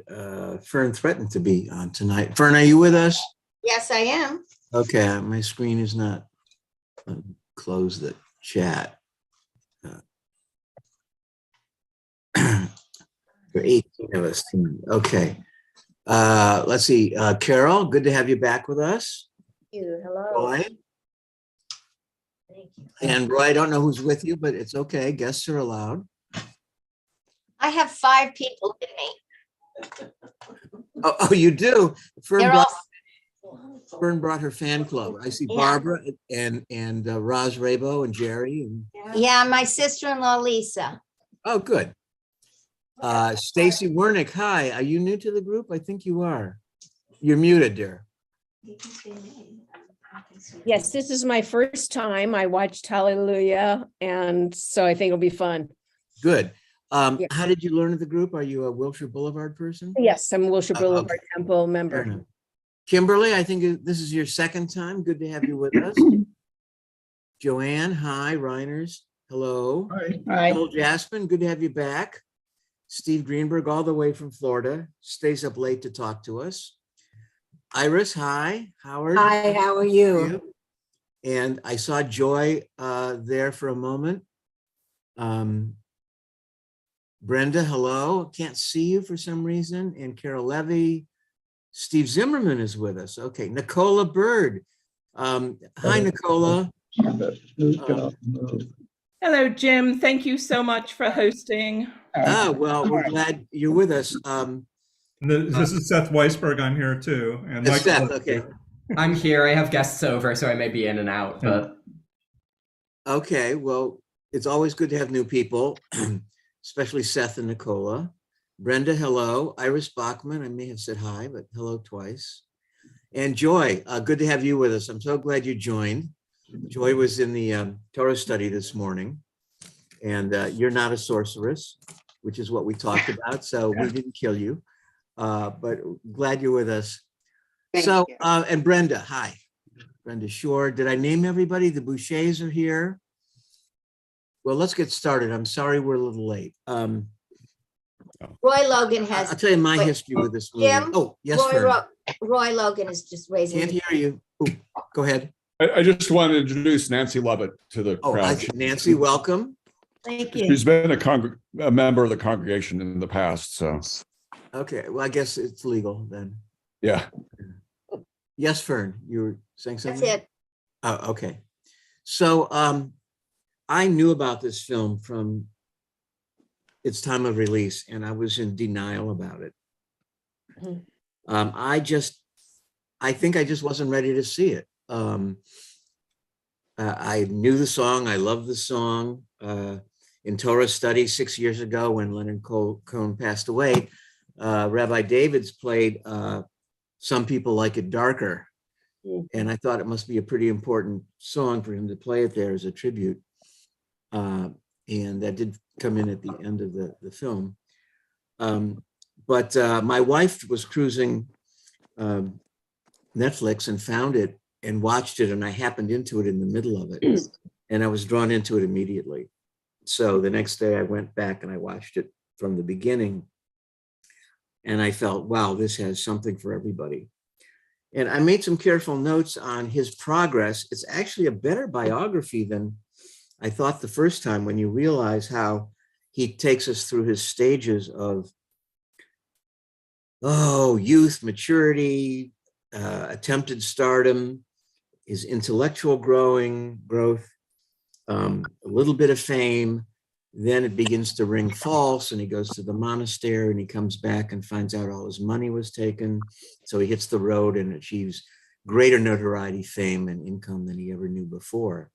Fern threatened to be on tonight. Fern, are you with us? Yes, I am. Okay, my screen is not. Close the chat. There are 18 of us. Okay. Let's see. Carol, good to have you back with us. Thank you. Hello. Roy. Thank you. And Roy, I don't know who's with you, but it's okay. Guests are allowed. I have 5 people with me. Oh, you do? They're all Fern brought her fan club. I see Yeah. Barbara and Roz Rabo and Jerry. And, Yeah, my sister-in-law, Lisa. oh, good. Stacy Wernick, hi. Are you new to the group? I think you are. You're muted, dear. Yes, this is my first time. I watched Hallelujah, and so I think it'll be fun. Good. Yeah. How did you learn of the group? Are you a Wilshire Boulevard person? Yes, I'm a Wilshire Boulevard okay. Temple Fair member. enough. Kimberly, I think this is your second time. Good to have you with us. Joanne, hi. Reiners, hello. Hi. Bill Jaspin, good to have you back. Steve Greenberg, all the way from Florida, stays up late to talk to us. Iris, hi. Howard. Hi, how are you? And I saw Joy there for a moment. Brenda, hello. Can't see you for some reason. And Carol Levy. Steve Zimmerman is with us. Okay. Nicola Bird. Hi, Nicola. Hello, Jim. Thank you so much for hosting. Well, we're glad you're with us. This is Seth Weisberg. I'm here too. And Michael, Seth, okay. I'm here. I have guests over, so I may be in and out. But Okay, well, it's always good to have new people, especially Seth and Nicola. Brenda, hello. Iris Bachman, I may have said hi, but hello twice. And Joy, good to have you with us. I'm so glad you joined. Joy was in the Torah study this morning, and you're not a sorceress, which is what we talked about, so we didn't kill you, but glad you're with us. Thank So, you. and Brenda, hi. Brenda Shore. Did I name everybody? The Bouchers are here. Well, let's get started. I'm sorry we're a little late. Roy Logan has. I'll tell you my Wait, history with this movie. Jim, Oh, yes, Fern. Roy Logan is just raising. Can't his hear you. Ooh, go ahead. I just want to introduce Nancy Lovett to the Oh, crowd. Nancy, welcome. Thank you. She's been a member of the congregation in the past, so Okay, well, I guess it's legal then. yeah. Yes, Fern, you were saying That's something? it. Oh, okay. So I knew about this film from its time of release, and I was in denial about it. Mhm. I think I just wasn't ready to see it. I knew the song. I loved the song. In Torah study 6 years ago, when Leonard Cohen passed away, Rabbi Davids played Some People Like It Darker. And I thought it must be a pretty important song for him to play it there as a tribute. And that did come in at the end of the film. But my wife was cruising Netflix and found it and watched it, and I happened into it in the middle of it. And I was drawn into it immediately. So the next day I went back and I watched it from the beginning. And I felt, wow, this has something for everybody. And I made some careful notes on his progress. It's actually a better biography than I thought the first time, when you realize how he takes us through his stages of, youth, maturity, attempted stardom, his intellectual growth, a little bit of fame. Then it begins to ring false, and he goes to the monastery, and he comes back and finds out all his money was taken. So he hits the road and achieves greater notoriety, fame, and income than he ever knew before.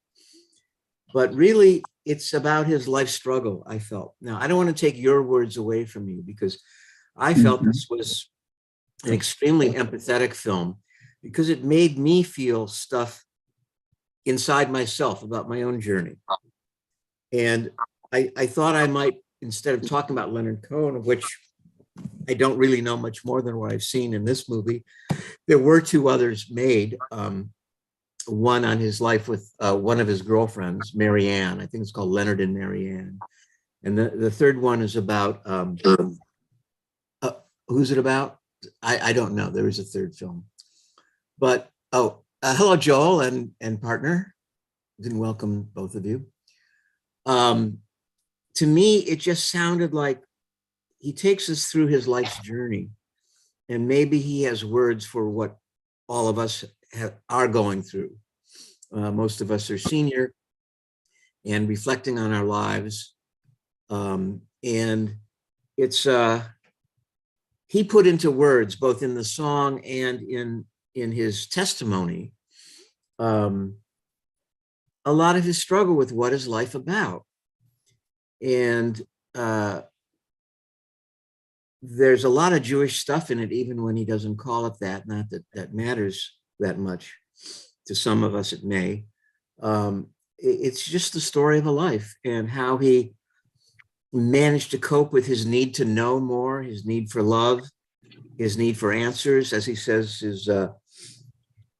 But really, it's about his life struggle, I felt. Now, I don't want to take your words away from you, because I felt this was an extremely empathetic film, because it made me feel stuff inside myself about my own journey. And I thought I might, instead of talking about Leonard Cohen, of which I don't really know much more than what I've seen in this movie, there were 2 others made. One on his life with one of his girlfriends, Mary Ann. I think it's called Leonard and Mary Ann. And the third one is about who's it about? I don't know. There is a third film. But, hello, Joel and partner. Didn't welcome both of you. To me, it just sounded like he takes us through his life's journey. And maybe he has words for what all of us are going through. Most of us are senior and reflecting on our lives. And it's, he put into words, both in the song and in his testimony, a lot of his struggle with what is life about. And there's a lot of Jewish stuff in it, even when he doesn't call it that. Not that that matters that much. To some of us, it may. It's just the story of a life and how he managed to cope with his need to know more, his need for love, his need for answers. As he says, the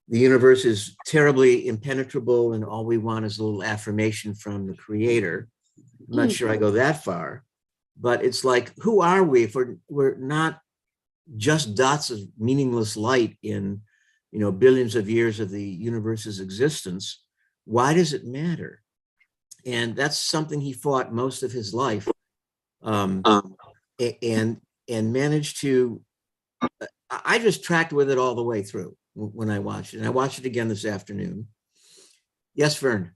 universe is terribly impenetrable and all we want is a little affirmation from the creator. I'm not sure I go that far, but it's like, who are we if we're not just dots of meaningless light in, billions of years of the universe's existence? Why does it matter? And that's something he fought most of his life, and managed to. I just tracked with it all the way through when I watched it. And I watched it again this afternoon. Yes, Vern.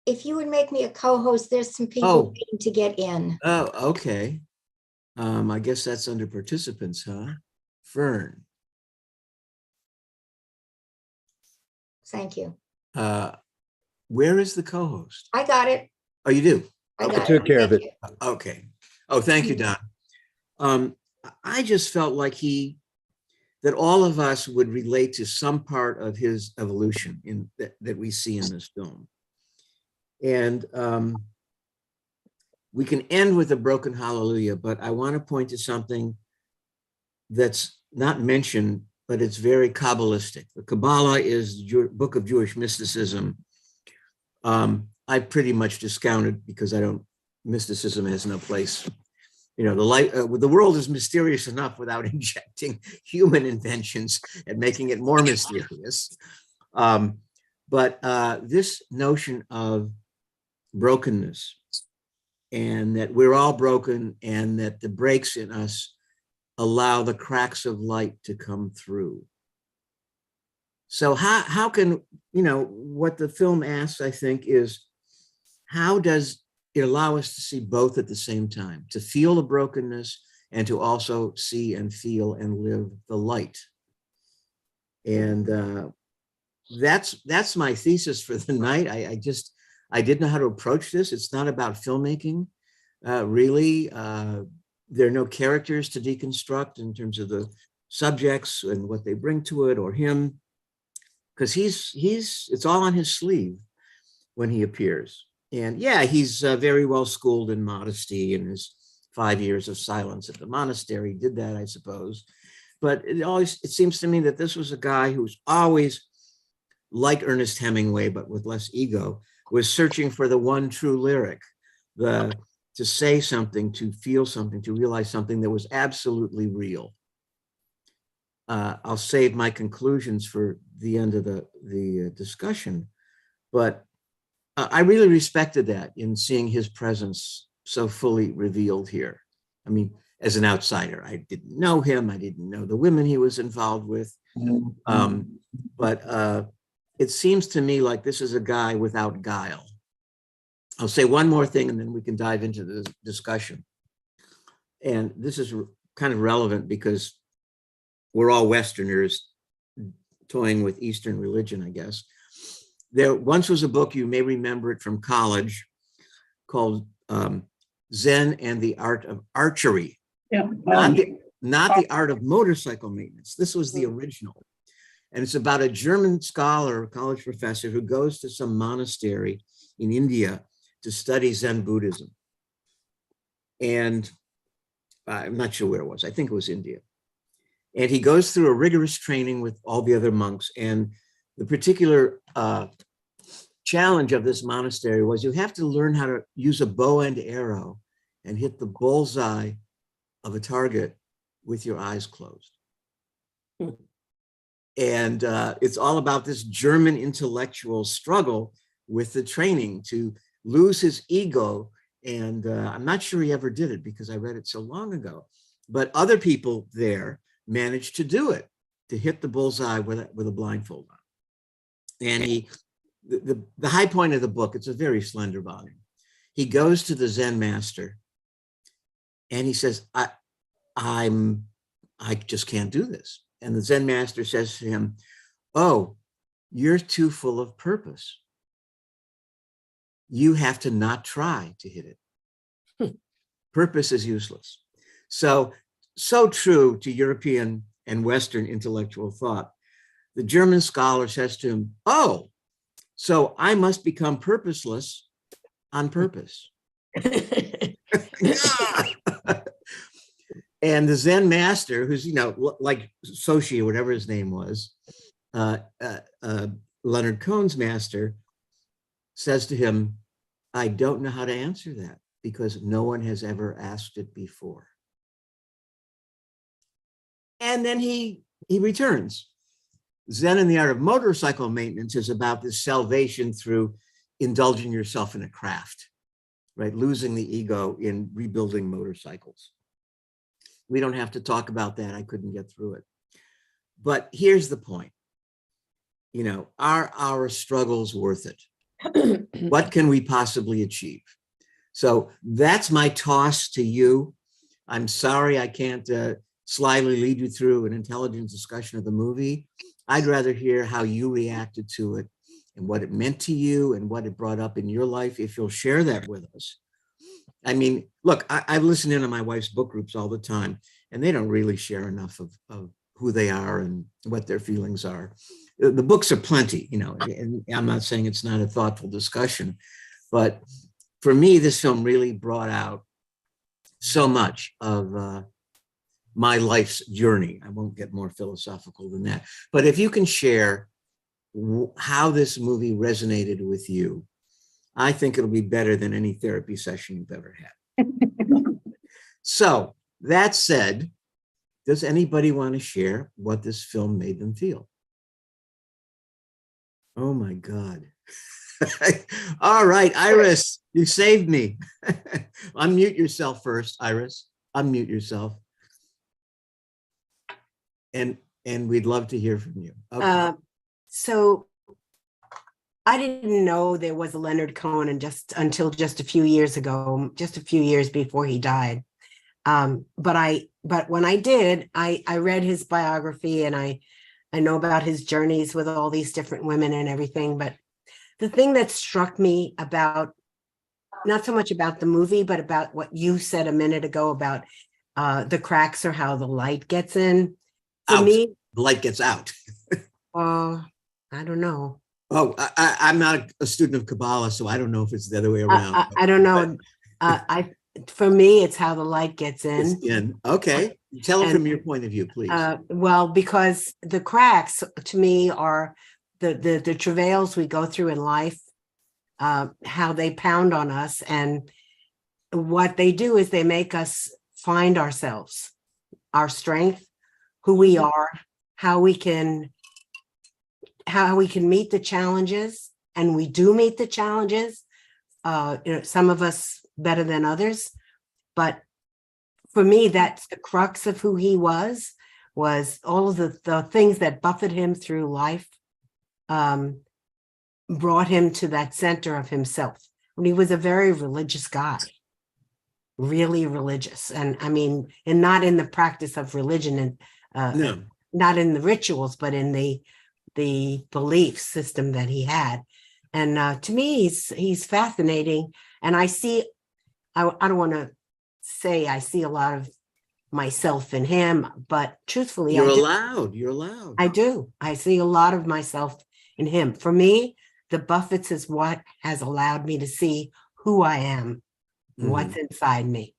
If you would make me a co-host, there's some people waiting to get in. Oh, okay. I guess that's under participants, huh? Vern. Thank you. Where is the co-host? I got it. Oh, you do? I got took care of Thank it. you. Okay. Oh, thank you, Don. I just felt like that all of us would relate to some part of his evolution that we see in this film. And we can end with a broken hallelujah, but I want to point to something that's not mentioned, but it's very Kabbalistic. The Kabbalah is the book of Jewish mysticism. I pretty much discounted because mysticism has no place. The world is mysterious enough without injecting human inventions and making it more mysterious. But this notion of brokenness, and that we're all broken, and that the breaks in us allow the cracks of light to come through. So how can, what the film asks, I think, is how does it allow us to see both at the same time, to feel the brokenness and to also see and feel and live the light? And that's my thesis for the night. I didn't know how to approach this. It's not about filmmaking, really. There are no characters to deconstruct in terms of the subjects and what they bring to it, or him, because it's all on his sleeve when he appears. And yeah, he's very well schooled in modesty, and his 5 years of silence at the monastery did that, I suppose. But it seems to me that this was a guy who's always, like Ernest Hemingway, but with less ego, was searching for the one true lyric, to say something, to feel something, to realize something that was absolutely real. I'll save my conclusions for the end of the discussion, but I really respected that in seeing his presence so fully revealed here. I mean, as an outsider, I didn't know him. I didn't know the women he was involved with. But it seems to me like this is a guy without guile. I'll say one more thing and then we can dive into the discussion. And this is kind of relevant because we're all Westerners toying with Eastern religion, I guess. There once was a book, you may remember it from college, called Zen and the Art of Archery. Yeah. Not the art of motorcycle maintenance. This was the original. And it's about a German scholar, college professor, who goes to some monastery in India to study Zen Buddhism. And I'm not sure where it was. I think it was India. And he goes through a rigorous training with all the other monks. And the particular challenge of this monastery was you have to learn how to use a bow and arrow and hit the bullseye of a target with your eyes closed. Hmm. And it's all about this German intellectual struggle with the training to lose his ego. And I'm not sure he ever did it because I read it so long ago. But other people there managed to do it, to hit the bullseye with a blindfold on. And the high point of the book, it's a very slender volume. He goes to the Zen master and he says, I just can't do this. And the Zen master says to him, oh, you're too full of purpose. You have to not try to hit it. Purpose is useless. So true to European and Western intellectual thought. The German scholar says to him, oh, so I must become purposeless on purpose. And the Zen master, who's, like Soshi or whatever his name was, Leonard Cohen's master, says to him, I don't know how to answer that because no one has ever asked it before. And then he returns. Zen and the Art of Motorcycle Maintenance is about this salvation through indulging yourself in a craft, right? Losing the ego in rebuilding motorcycles. We don't have to talk about that. I couldn't get through it. But here's the point. Are our struggles worth it? What can we possibly achieve? So that's my toss to you. I'm sorry I can't slyly lead you through an intelligent discussion of the movie. I'd rather hear how you reacted to it and what it meant to you and what it brought up in your life, if you'll share that with us. I mean, look, I listen in on my wife's book groups all the time, and they don't really share enough of who they are and what their feelings are. The books are plenty, and I'm not saying it's not a thoughtful discussion, but for me, this film really brought out so much of my life's journey. I won't get more philosophical than that. But if you can share how this movie resonated with you, I think it'll be better than any therapy session you've ever had. So that said, does anybody want to share what this film made them feel? Oh my God. All right, Iris, you saved me. Unmute yourself first, Iris. Unmute yourself. And we'd love to hear from you. Okay. So I didn't know there was a Leonard Cohen until just a few years ago, just a few years before he died. But when I did, I read his biography and I know about his journeys with all these different women and everything. But the thing that struck me about, not so much about the movie, but about what you said a minute ago about the cracks or how the light gets in. For me, the light gets out. I don't know. Oh, I'm not a student of Kabbalah, so I don't know if it's the other way around. I don't know. For me, it's how the light gets in. Okay. Tell it from your point of view, please. Well, because the cracks to me are the travails we go through in life, how they pound on us. And what they do is they make us find ourselves, our strength, who we are, how we can meet the challenges. And we do meet the challenges. Some of us better than others, but for me, that's the crux of who he was all of the things that buffeted him through life, brought him to that center of himself. And he was a very religious guy, really religious. And I mean, and not in the practice of religion and No. not in the rituals, but in the belief system that he had. And to me, he's fascinating. And I don't want to say I see a lot of myself in him, but truthfully, You're allowed. I do. I see a lot of myself in him. For me, the buffets is what has allowed me to see who I am, what's inside me.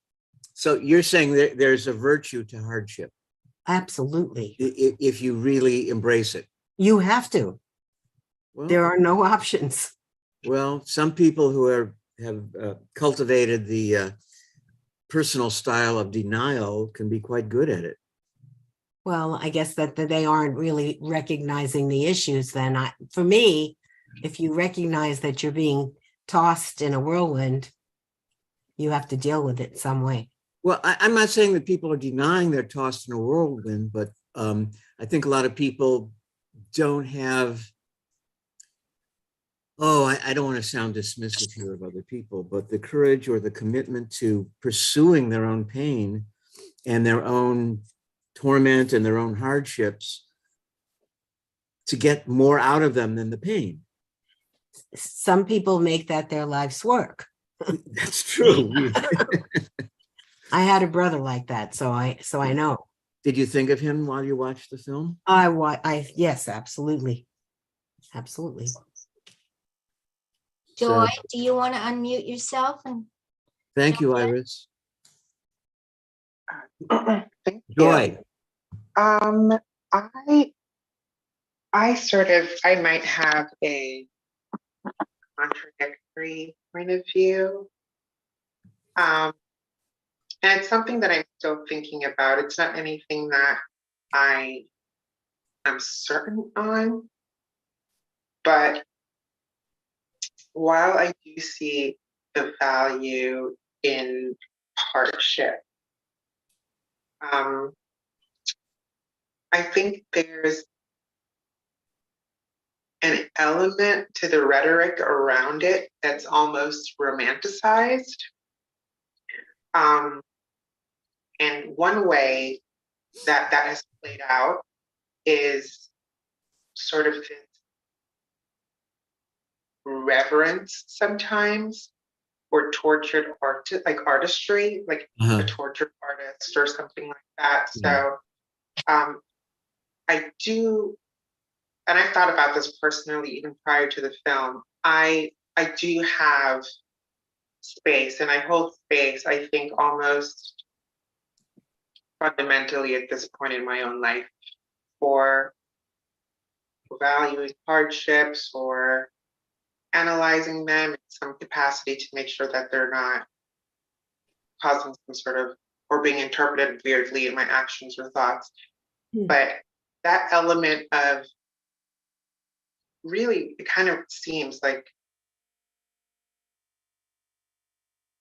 So you're saying that there's a virtue to hardship. Absolutely. If you really embrace it. You have to. Well, There are no options. Well, some people who have cultivated the personal style of denial can be quite good at it. Well, I guess that they aren't really recognizing the issues then. For me, if you recognize that you're being tossed in a whirlwind, you have to deal with it some way. Well, I'm not saying that people are denying they're tossed in a whirlwind, but I think a lot of people don't have, I don't want to sound dismissive here of other people, but the courage or the commitment to pursuing their own pain and their own torment and their own hardships to get more out of them than the pain. Some people make that their life's work. That's true. I had a brother like that, so I know. Did you think of him while you watched the film? Yes, absolutely. Absolutely. Joy, do you want to unmute yourself? And Thank you, Iris. Thank you. Joy. I might have a contradictory point of view. And it's something that I'm still thinking about. It's not anything that I am certain on, but while I do see the value in hardship, I think there's an element to the rhetoric around it that's almost romanticized. And one way that has played out is sort of this reverence sometimes for tortured artistry, like a tortured artist or something like that. So I do, and I thought about this personally even prior to the film, I do have space, and I hold space, I think, almost fundamentally at this point in my own life for valuing hardships or analyzing them in some capacity to make sure that they're not causing some sort of, or being interpreted weirdly in my actions or thoughts. But that element of really, it kind of seems like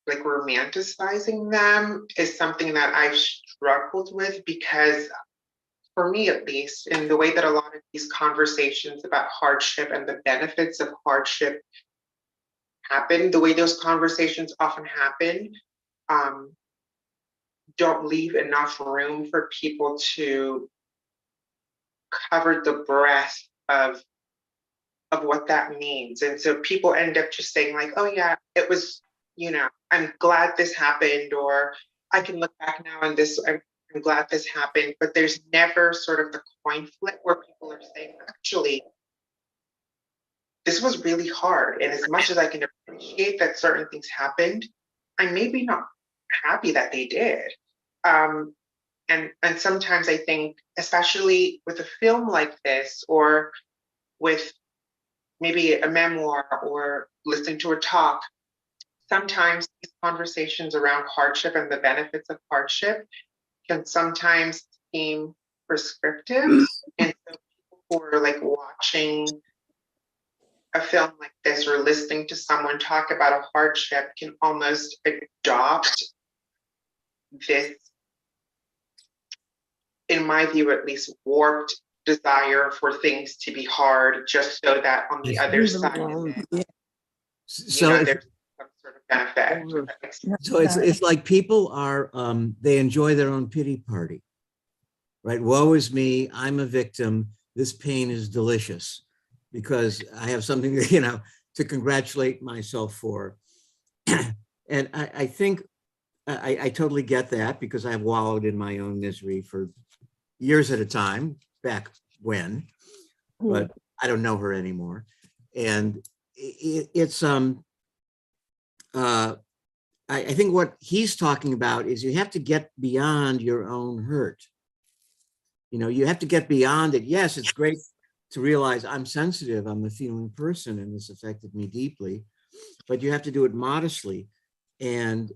romanticizing them is something that I've struggled with, because for me, at least, in the way that a lot of these conversations about hardship and the benefits of hardship happen, the way those conversations often happen, don't leave enough room for people to cover the breadth of what that means. And so people end up just saying like, oh yeah, it was, I'm glad this happened, or I can look back now and I'm glad this happened, but there's never sort of the coin flip where people are saying, actually, this was really hard. And as much as I can appreciate that certain things happened, I'm maybe not happy that they did. And sometimes I think, especially with a film like this, or with maybe a memoir or listening to a talk, sometimes these conversations around hardship and the benefits of hardship can sometimes seem prescriptive. And so people who are like watching a film like this or listening to someone talk about a hardship can almost adopt this, in my view at least, warped desire for things to be hard, just so that on the other side of it, So, there's some sort of benefit. so it's like people are, they enjoy their own pity party, right? Woe is me, I'm a victim, this pain is delicious because I have something to congratulate myself for. And I think I totally get that, because I've wallowed in my own misery for years at a time back when, but I don't know her anymore. And it's I think what he's talking about is you have to get beyond your own hurt. You have to get beyond it. Yes, it's great to realize I'm sensitive, I'm a feeling person, and this affected me deeply, but you have to do it modestly. And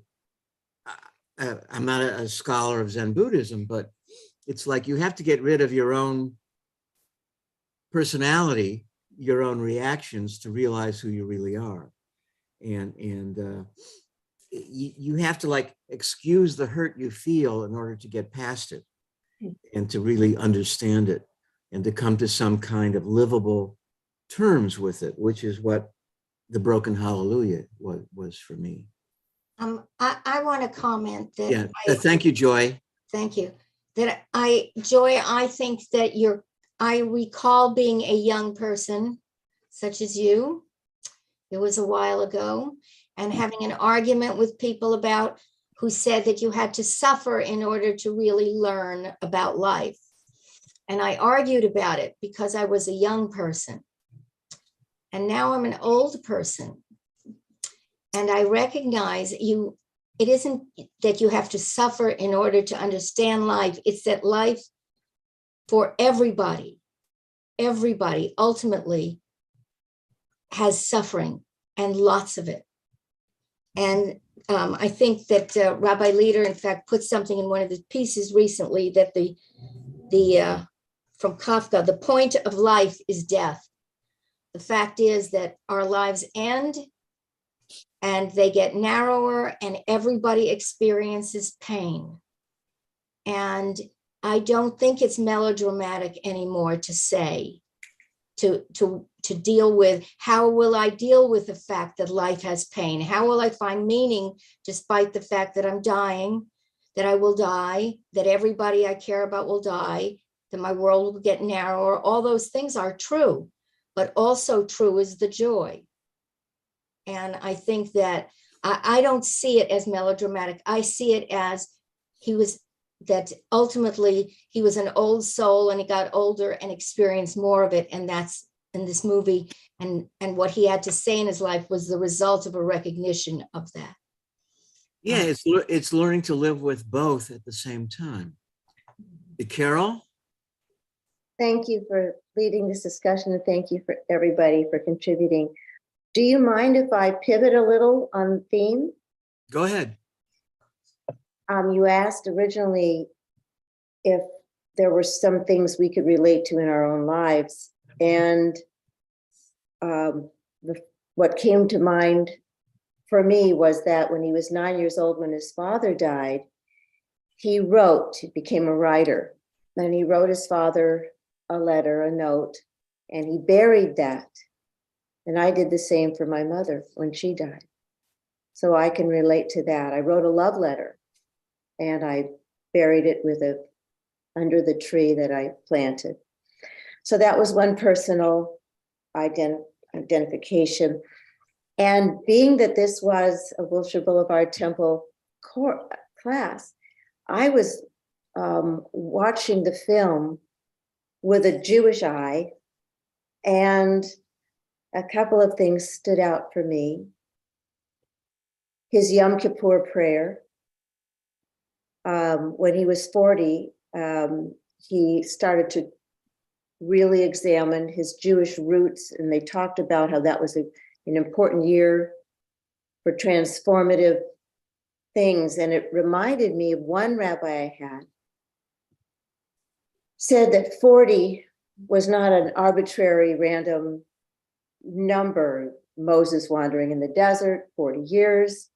I'm not a scholar of Zen Buddhism, but it's like you have to get rid of your own personality, your own reactions to realize who you really are. And you have to like excuse the hurt you feel in order to get past it and to really understand it and to come to some kind of livable terms with it, which is what the Broken Hallelujah was for me. I want to comment that. Yeah, thank you, Joy. Thank you. Joy, I think that I recall being a young person such as you. It was a while ago, and having an argument with people who said that you had to suffer in order to really learn about life. And I argued about it because I was a young person. And now I'm an old person. And I recognize it isn't that you have to suffer in order to understand life. It's that life for everybody ultimately has suffering, and lots of it. And I think that Rabbi Leder, in fact, put something in one of his pieces recently that from Kafka, the point of life is death. The fact is that our lives end and they get narrower, and everybody experiences pain. And I don't think it's melodramatic anymore to say, to deal with, how will I deal with the fact that life has pain? How will I find meaning despite the fact that I'm dying, that I will die, that everybody I care about will die, that my world will get narrower? All those things are true, but also true is the joy. And I think that I don't see it as melodramatic. I see it as ultimately he was an old soul and he got older and experienced more of it. And that's in this movie. And what he had to say in his life was the result of a recognition of that. Yeah, it's learning to live with both at the same time. Carol? Thank you for leading this discussion, and thank you for everybody for contributing. Do you mind if I pivot a little on theme? Go ahead. You asked originally if there were some things we could relate to in our own lives. And what came to mind for me was that when he was 9 years old, when his father died, he became a writer. And he wrote his father a letter, a note, and he buried that. And I did the same for my mother when she died. So I can relate to that. I wrote a love letter and I buried it under the tree that I planted. So that was one personal identification. And being that this was a Wilshire Boulevard Temple class, I was watching the film with a Jewish eye, and a couple of things stood out for me. His Yom Kippur prayer. When he was 40, he started to really examine his Jewish roots, and they talked about how that was an important year for transformative things. And it reminded me of one rabbi I had said that 40 was not an arbitrary random number. Moses wandering in the desert, 40 years.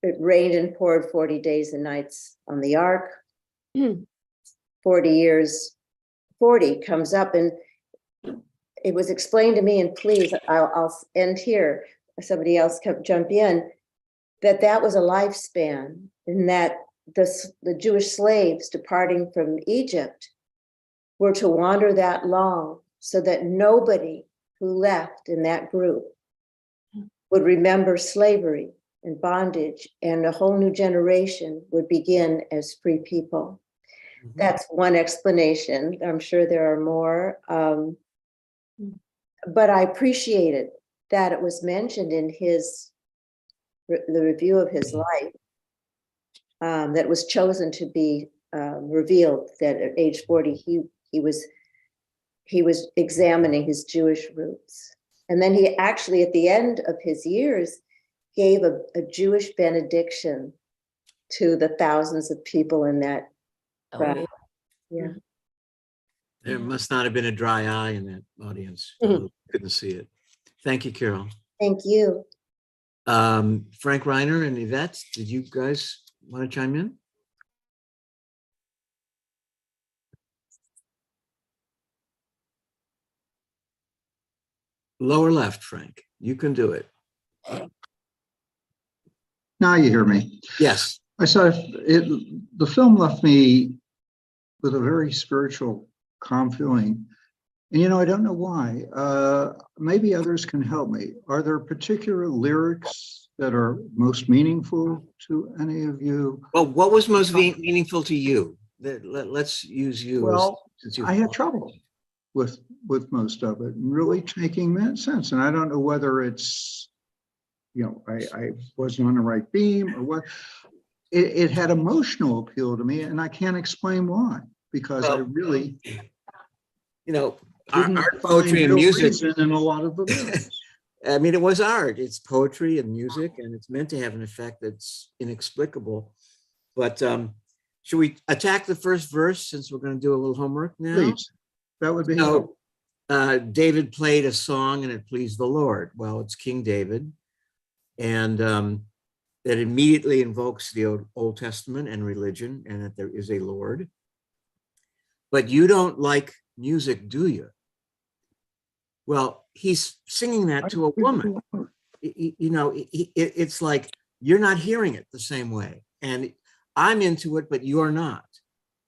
It rained and poured 40 days and nights on the ark. 40 years, 40 comes up, and it was explained to me, and please, I'll end here, somebody else jump in, that was a lifespan, and that the Jewish slaves departing from Egypt were to wander that long so that nobody who left in that group would remember slavery and bondage, and a whole new generation would begin as free people. Mm-hmm. That's one explanation. I'm sure there are more. But I appreciated that it was mentioned in the review of his life, that was chosen to be revealed, that at age 40, he was examining his Jewish roots. And then he actually, at the end of his years, gave a Jewish benediction to the thousands of people in that Right. Yeah. There must not have been a dry eye in that audience. Mhm. Couldn't see it. Thank you, Carol. Thank you. Frank Reiner and Yvette, did you guys want to chime in? Lower left, Frank. You can do it. Now you hear me. Yes. I saw it. The film left me with a very spiritual, calm feeling. And I don't know why. Maybe others can help me. Are there particular lyrics that are most meaningful to any of you? Well, what was most meaningful to you? Let's use you. Well, since you I had trouble with most of it, and really making sense. And I don't know whether it's, I wasn't on the right beam or what. It had emotional appeal to me, and I can't explain why, because I really, art, poetry, and music. In a lot of the lyrics. I mean, it was art. It's poetry and music, and it's meant to have an effect that's inexplicable. But should we attack the first verse, since we're going to do a little homework now? Please, that would be helpful. David played a song and it pleased the Lord. Well, it's King David. And that immediately invokes the Old Testament and religion, and that there is a Lord. But you don't like music, do you? Well, he's singing that to a woman. It's like, you're not hearing it the same way. And I'm into it, but you're not.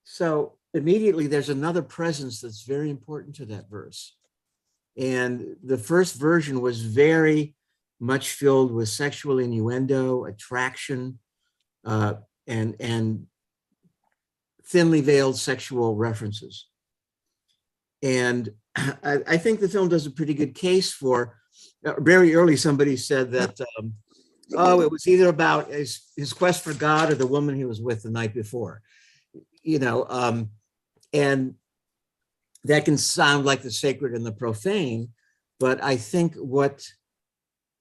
So immediately there's another presence that's very important to that verse. And the first version was very much filled with sexual innuendo, attraction, and thinly veiled sexual references. And I think the film does a pretty good case for, very early somebody said that, it was either about his quest for God or the woman he was with the night before, and that can sound like the sacred and the profane, but I think what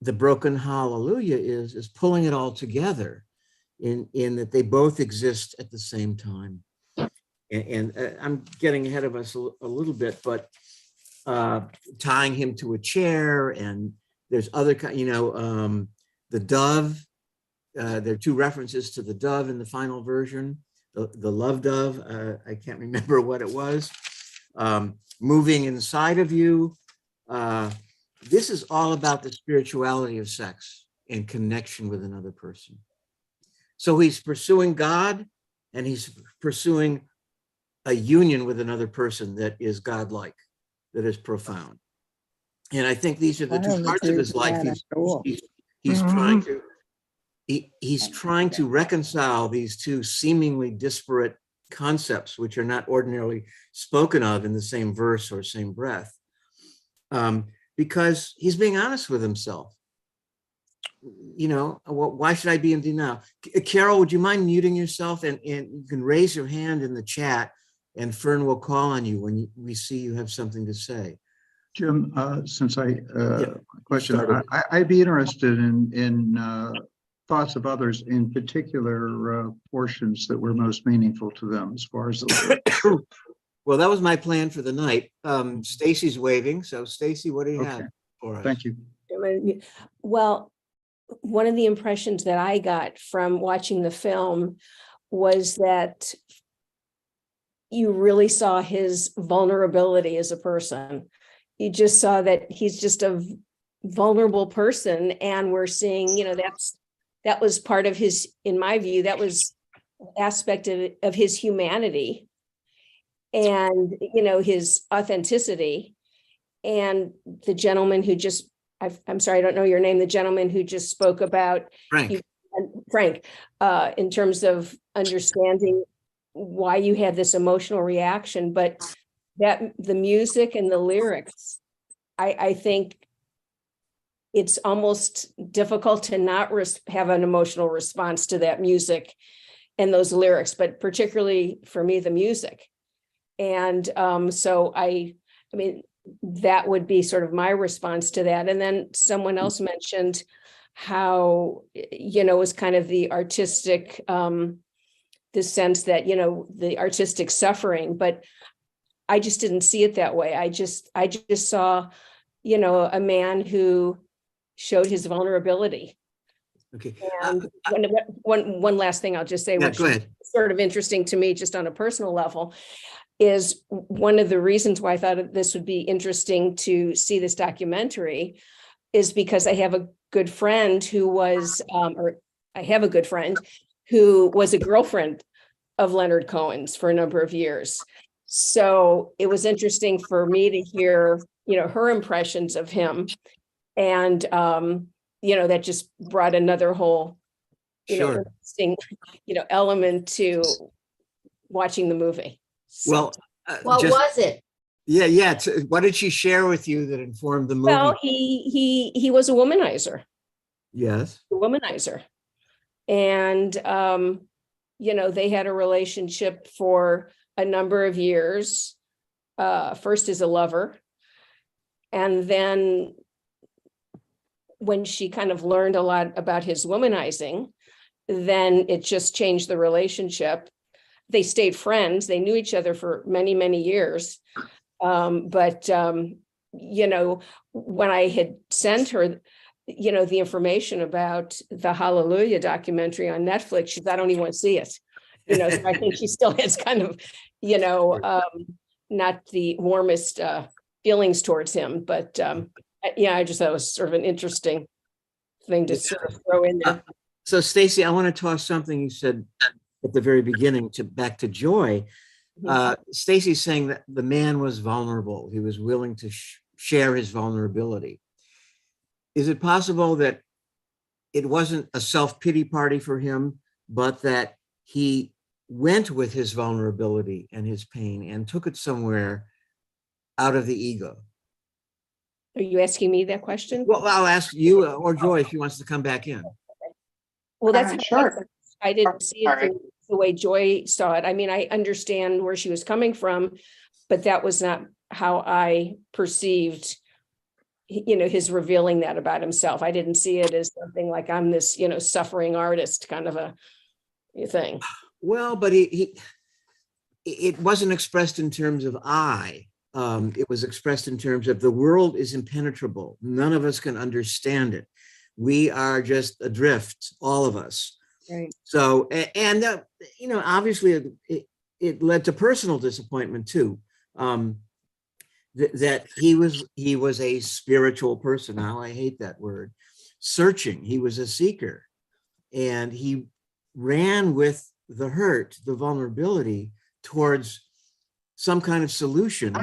the Broken Hallelujah is pulling it all together in that they both exist at the same time. And I'm getting ahead of us a little bit, but tying him to a chair, and there's other, the dove, there are two references to the dove in the final version, the love dove, I can't remember what it was, moving inside of you. This is all about the spirituality of sex and connection with another person. So he's pursuing God, and he's pursuing a union with another person that is godlike, that is profound. And I think these are the two parts of his life. He's trying to reconcile these two seemingly disparate concepts, which are not ordinarily spoken of in the same verse or same breath, because he's being honest with himself. Why should I be in denial? Carol, would you mind muting yourself? And you can raise your hand in the chat, and Fern will call on you when we see you have something to say. Jim, since I'd be interested in thoughts of others, in particular portions that were most meaningful to them, as far as the Well, that was my plan for the night. Stacy's waving, so Stacy, what do you have for us? Thank you. Well, one of the impressions that I got from watching the film was that you really saw his vulnerability as a person. You just saw that he's just a vulnerable person, and we're seeing, that was part of his, in my view, that was aspect of his humanity and, his authenticity. And the gentleman who just, I'm sorry, I don't know your name, the gentleman who just spoke about Frank, in terms of understanding why you had this emotional reaction, but that the music and the lyrics, I think it's almost difficult to not have an emotional response to that music and those lyrics, but particularly for me, the music. And so I mean, that would be sort of my response to that. And then someone else mentioned how, it was kind of the artistic, the sense that, the artistic suffering, but I just didn't see it that way. I just saw, a man who showed his vulnerability. Okay. And one last thing I'll just say, Yeah, which go is ahead. sort of interesting to me, just on a personal level, is one of the reasons why I thought this would be interesting to see this documentary is because I have a good friend who was, I have a good friend who was a girlfriend of Leonard Cohen's for a number of years. So it was interesting for me to hear, her impressions of him. And, that just brought another whole, Sure. interesting, element to watching the movie. So, Well, What just, was it? yeah. What did she share with you that informed the movie? well, he was a womanizer. Yes. And, they had a relationship for a number of years, first as a lover. And then when she kind of learned a lot about his womanizing, then it just changed the relationship. They stayed friends. They knew each other for many, many years. But when I had sent her, the information about the Hallelujah documentary on Netflix, she said, I don't even want to see it. So I think she still has kind of, not the warmest feelings towards him. But I just thought it was sort of an interesting thing to sort of throw in there. So Stacy, I want to toss something you said at the very beginning back to Joy. Stacy's saying that the man was vulnerable. He was willing to share his vulnerability. Is it possible that it wasn't a self-pity party for him, but that he went with his vulnerability and his pain and took it somewhere out of the ego? Are you asking me that question? Well, I'll ask you or Joy if she wants to come back in. Well, that's Sure. I didn't see it Sorry. the way Joy saw it. I mean, I understand where she was coming from, but that was not how I perceived, his revealing that about himself. I didn't see it as something like I'm this, suffering artist kind of a thing. Well, but it wasn't expressed in terms of I. It was expressed in terms of the world is impenetrable. None of us can understand it. We are just adrift, all of us. Right. So, and obviously it led to personal disappointment too. That he was a spiritual person. Now I hate that word. Searching. He was a seeker, and he ran with the hurt, the vulnerability towards some kind of solution.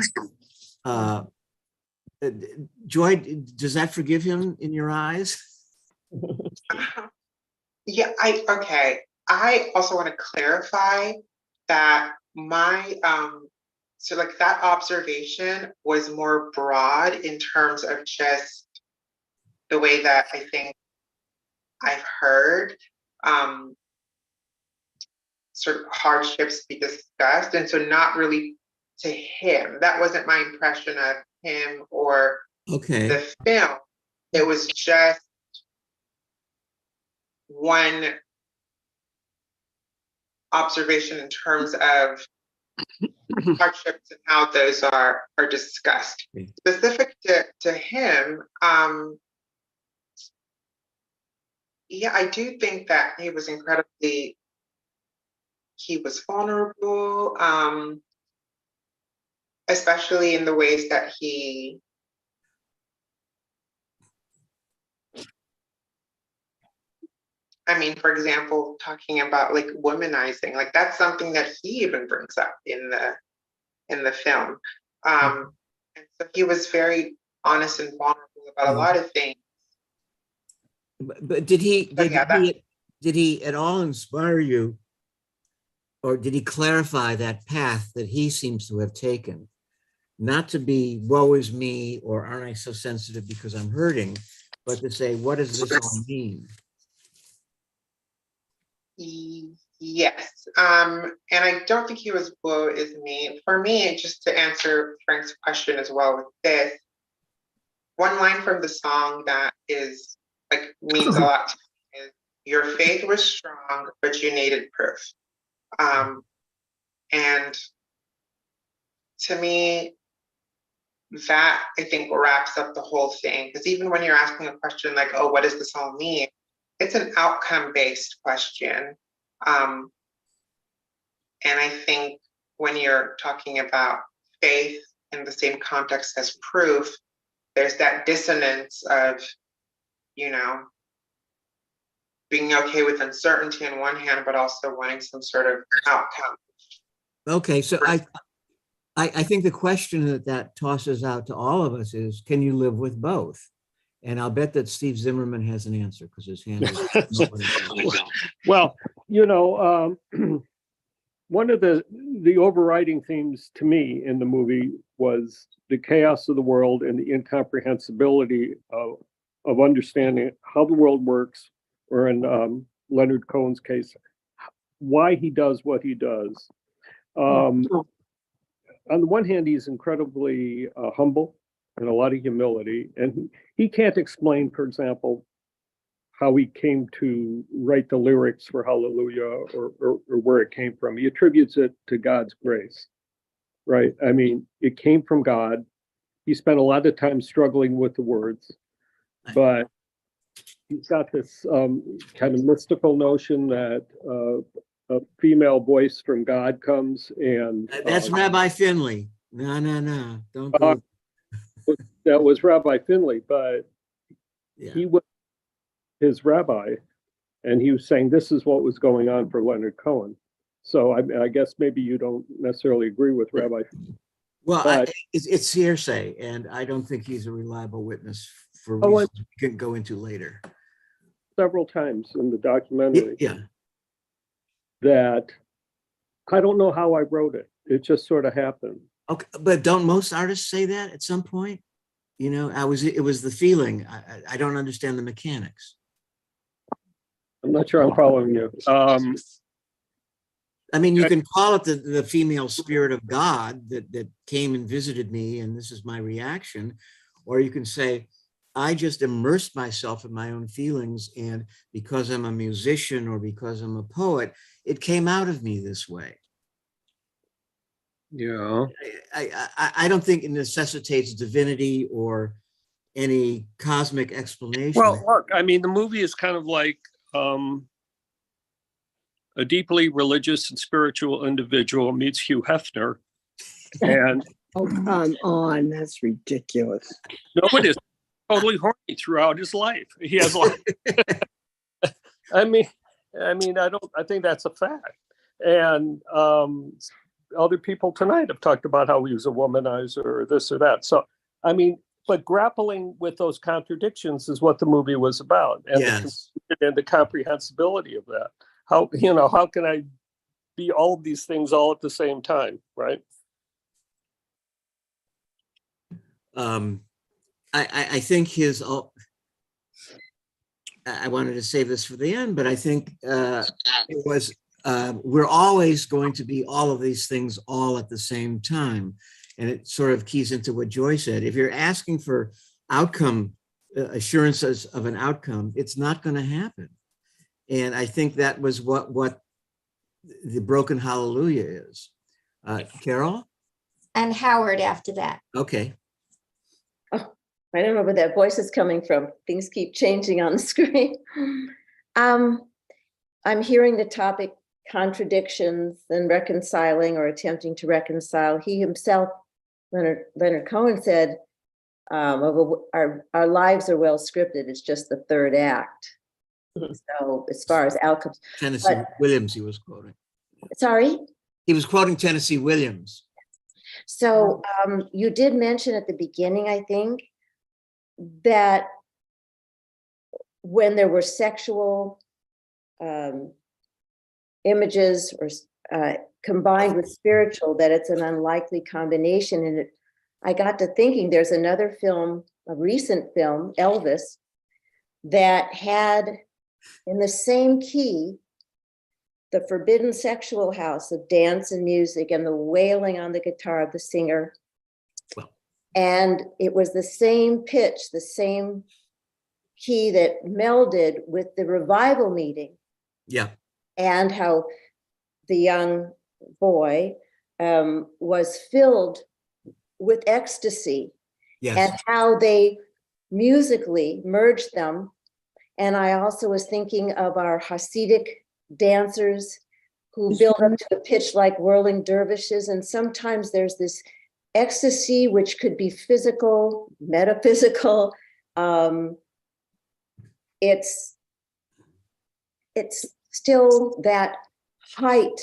Joy, does that forgive him in your eyes? Yeah, I also want to clarify that my so like that observation was more broad in terms of just the way that I think I've heard sort of hardships be discussed, and so not really to him. That wasn't my impression of him or the film. It was just one observation in terms of hardships and how those are discussed. Specific to him, yeah, I do think that he was vulnerable, especially in the ways that he for example, talking about like womanizing, like that's something that he even brings up in the film. And so he was very honest and vulnerable about a lot of things. But did he at all inspire you, or did he clarify that path that he seems to have taken? Not to be woe is me, or aren't I so sensitive because I'm hurting, but to say, what does this all mean? Yes, and I don't think he was woe is me. For me, just to answer Frank's question as well with this, one line from the song that is like means a lot to me is, your faith was strong, but you needed proof. And to me, that I think wraps up the whole thing. Because even when you're asking a question like, oh, what does this all mean? It's an outcome-based question. And I think when you're talking about faith in the same context as proof, there's that dissonance of, you know, being okay with uncertainty on one hand, but also wanting some sort of outcome. Okay, so I think the question that tosses out to all of us is, can you live with both? And I'll bet that Steve Zimmerman has an answer because his hand is. Well, you know, one of the overriding themes to me in the movie was the chaos of the world and the incomprehensibility of understanding how the world works, or in Leonard Cohen's case, why he does what he does. On the one hand, he's incredibly humble and a lot of humility, and he can't explain, for example, how he came to write the lyrics for Hallelujah, or where it came from. He attributes it to God's grace, right? I mean, it came from God. He spent a lot of time struggling with the words, but he's got this kind of mystical notion that a female voice from God comes, and That's Rabbi Finley. No, don't go. That was Rabbi Finley, but Yeah. he was his rabbi, and he was saying this is what was going on for Leonard Cohen. So I guess maybe you don't necessarily agree with Rabbi. Well, but- it's hearsay, and I don't think he's a reliable witness for Oh, reasons we can go into later. Several times in the documentary Yeah. that I don't know how I wrote it. It just sort of happened. Okay, but don't most artists say that at some point? You know, it was the feeling. I don't understand the mechanics. I'm not sure I'm following you. I mean, you can call it the female spirit of God that came and visited me, and this is my reaction. Or you can say, I just immersed myself in my own feelings, and because I'm a musician or because I'm a poet, it came out of me this way. Yeah. I don't think it necessitates divinity or any cosmic explanation. Well, look, I mean, the movie is kind of like a deeply religious and spiritual individual meets Hugh Hefner, and Oh, come on, that's ridiculous. nobody is totally horny throughout his life. He has like, I mean, I think that's a fact. And other people tonight have talked about how he was a womanizer or this or that. So, I mean, but grappling with those contradictions is what the movie was about, and Yes. the comprehensibility of that. How can I be all of these things all at the same time, right? I think I wanted to save this for the end, but I think it was, we're always going to be all of these things all at the same time. And it sort of keys into what Joy said. If you're asking for outcome, assurances of an outcome, it's not going to happen. And I think that was what the broken hallelujah is. Carol? And Howard after that. Okay. I don't know where that voice is coming from. Things keep changing on the screen. I'm hearing the topic contradictions and reconciling or attempting to reconcile. He himself, Leonard Cohen, said, our lives are well scripted. It's just the third act. So as far as outcomes. Tennessee Williams, he was quoting. Sorry? He was quoting Tennessee Williams. So you did mention at the beginning, I think, that when there were sexual images or combined with spiritual, that it's an unlikely combination. And I got to thinking, there's another film, a recent film, Elvis, that had in the same key the forbidden sexual house of dance and music and the wailing on the guitar of the singer. And it was the same pitch, the same key that melded with the revival meeting. Yeah. And how the young boy, was filled with ecstasy, and Yes. how they musically merged them. And I also was thinking of our Hasidic dancers who build up to a pitch like whirling dervishes. And sometimes there's this ecstasy, which could be physical, metaphysical. It's still that height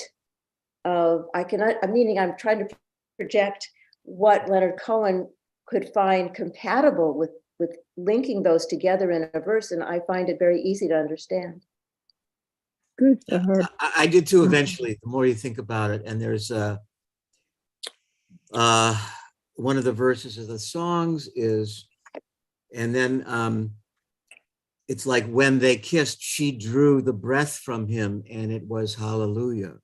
of, I'm trying to project what Leonard Cohen could find compatible with linking those together in a verse, and I find it very easy to understand. Good for her. I did too eventually, the more you think about it. And there's one of the verses of the songs is, and then it's like when they kissed, she drew the breath from him and it was hallelujah.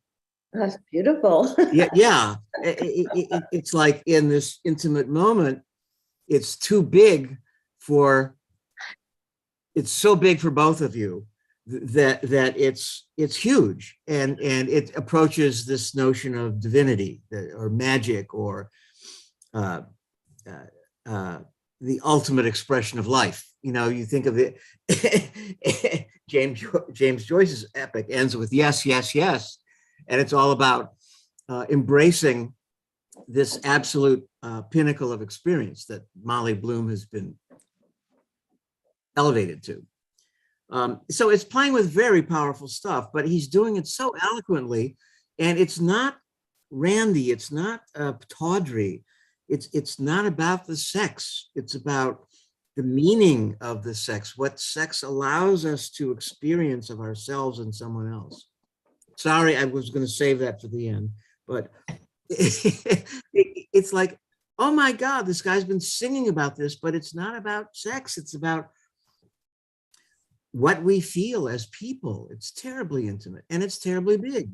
That's beautiful. Yeah. It's like in this intimate moment, it's too big it's so big for both of you that it's huge, and it approaches this notion of divinity or magic or the ultimate expression of life. You know, you think of it, James Joyce's epic ends with yes, yes, yes, and it's all about embracing this absolute pinnacle of experience that Molly Bloom has been elevated to. So it's playing with very powerful stuff, but he's doing it so eloquently, and it's not randy, it's not tawdry, it's not about the sex, it's about the meaning of the sex, what sex allows us to experience of ourselves and someone else. Sorry, I was going to save that for the end, but it's like, oh my God, this guy's been singing about this, but it's not about sex, it's about what we feel as people. It's terribly intimate and it's terribly big,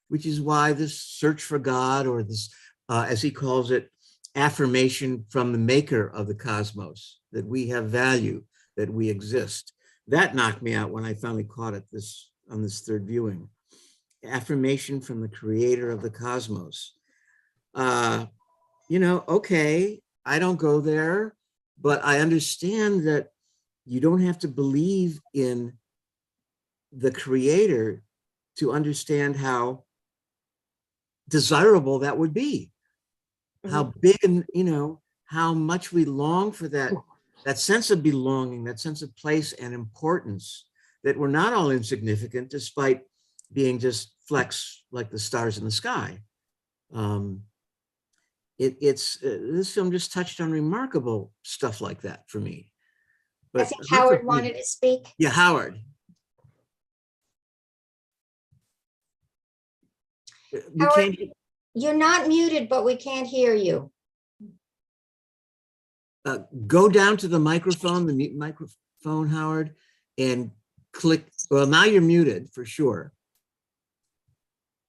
which is why this search for God, or this, as he calls it, affirmation from the maker of the cosmos, that we have value, that we exist. That knocked me out when I finally caught it on this third viewing. Affirmation from the creator of the cosmos. Okay, I don't go there, but I understand that you don't have to believe in the creator to understand how desirable that would be, how big, and how much we long for that sense of belonging, that sense of place and importance, that we're not all insignificant despite being just flecks like the stars in the sky. This film just touched on remarkable stuff like that for me. But I think Howard wanted to speak. Yeah, Howard. Howard, you're not muted, but we can't hear you. Go down to the microphone, the mute microphone, Howard, and click. Well, now you're muted for sure,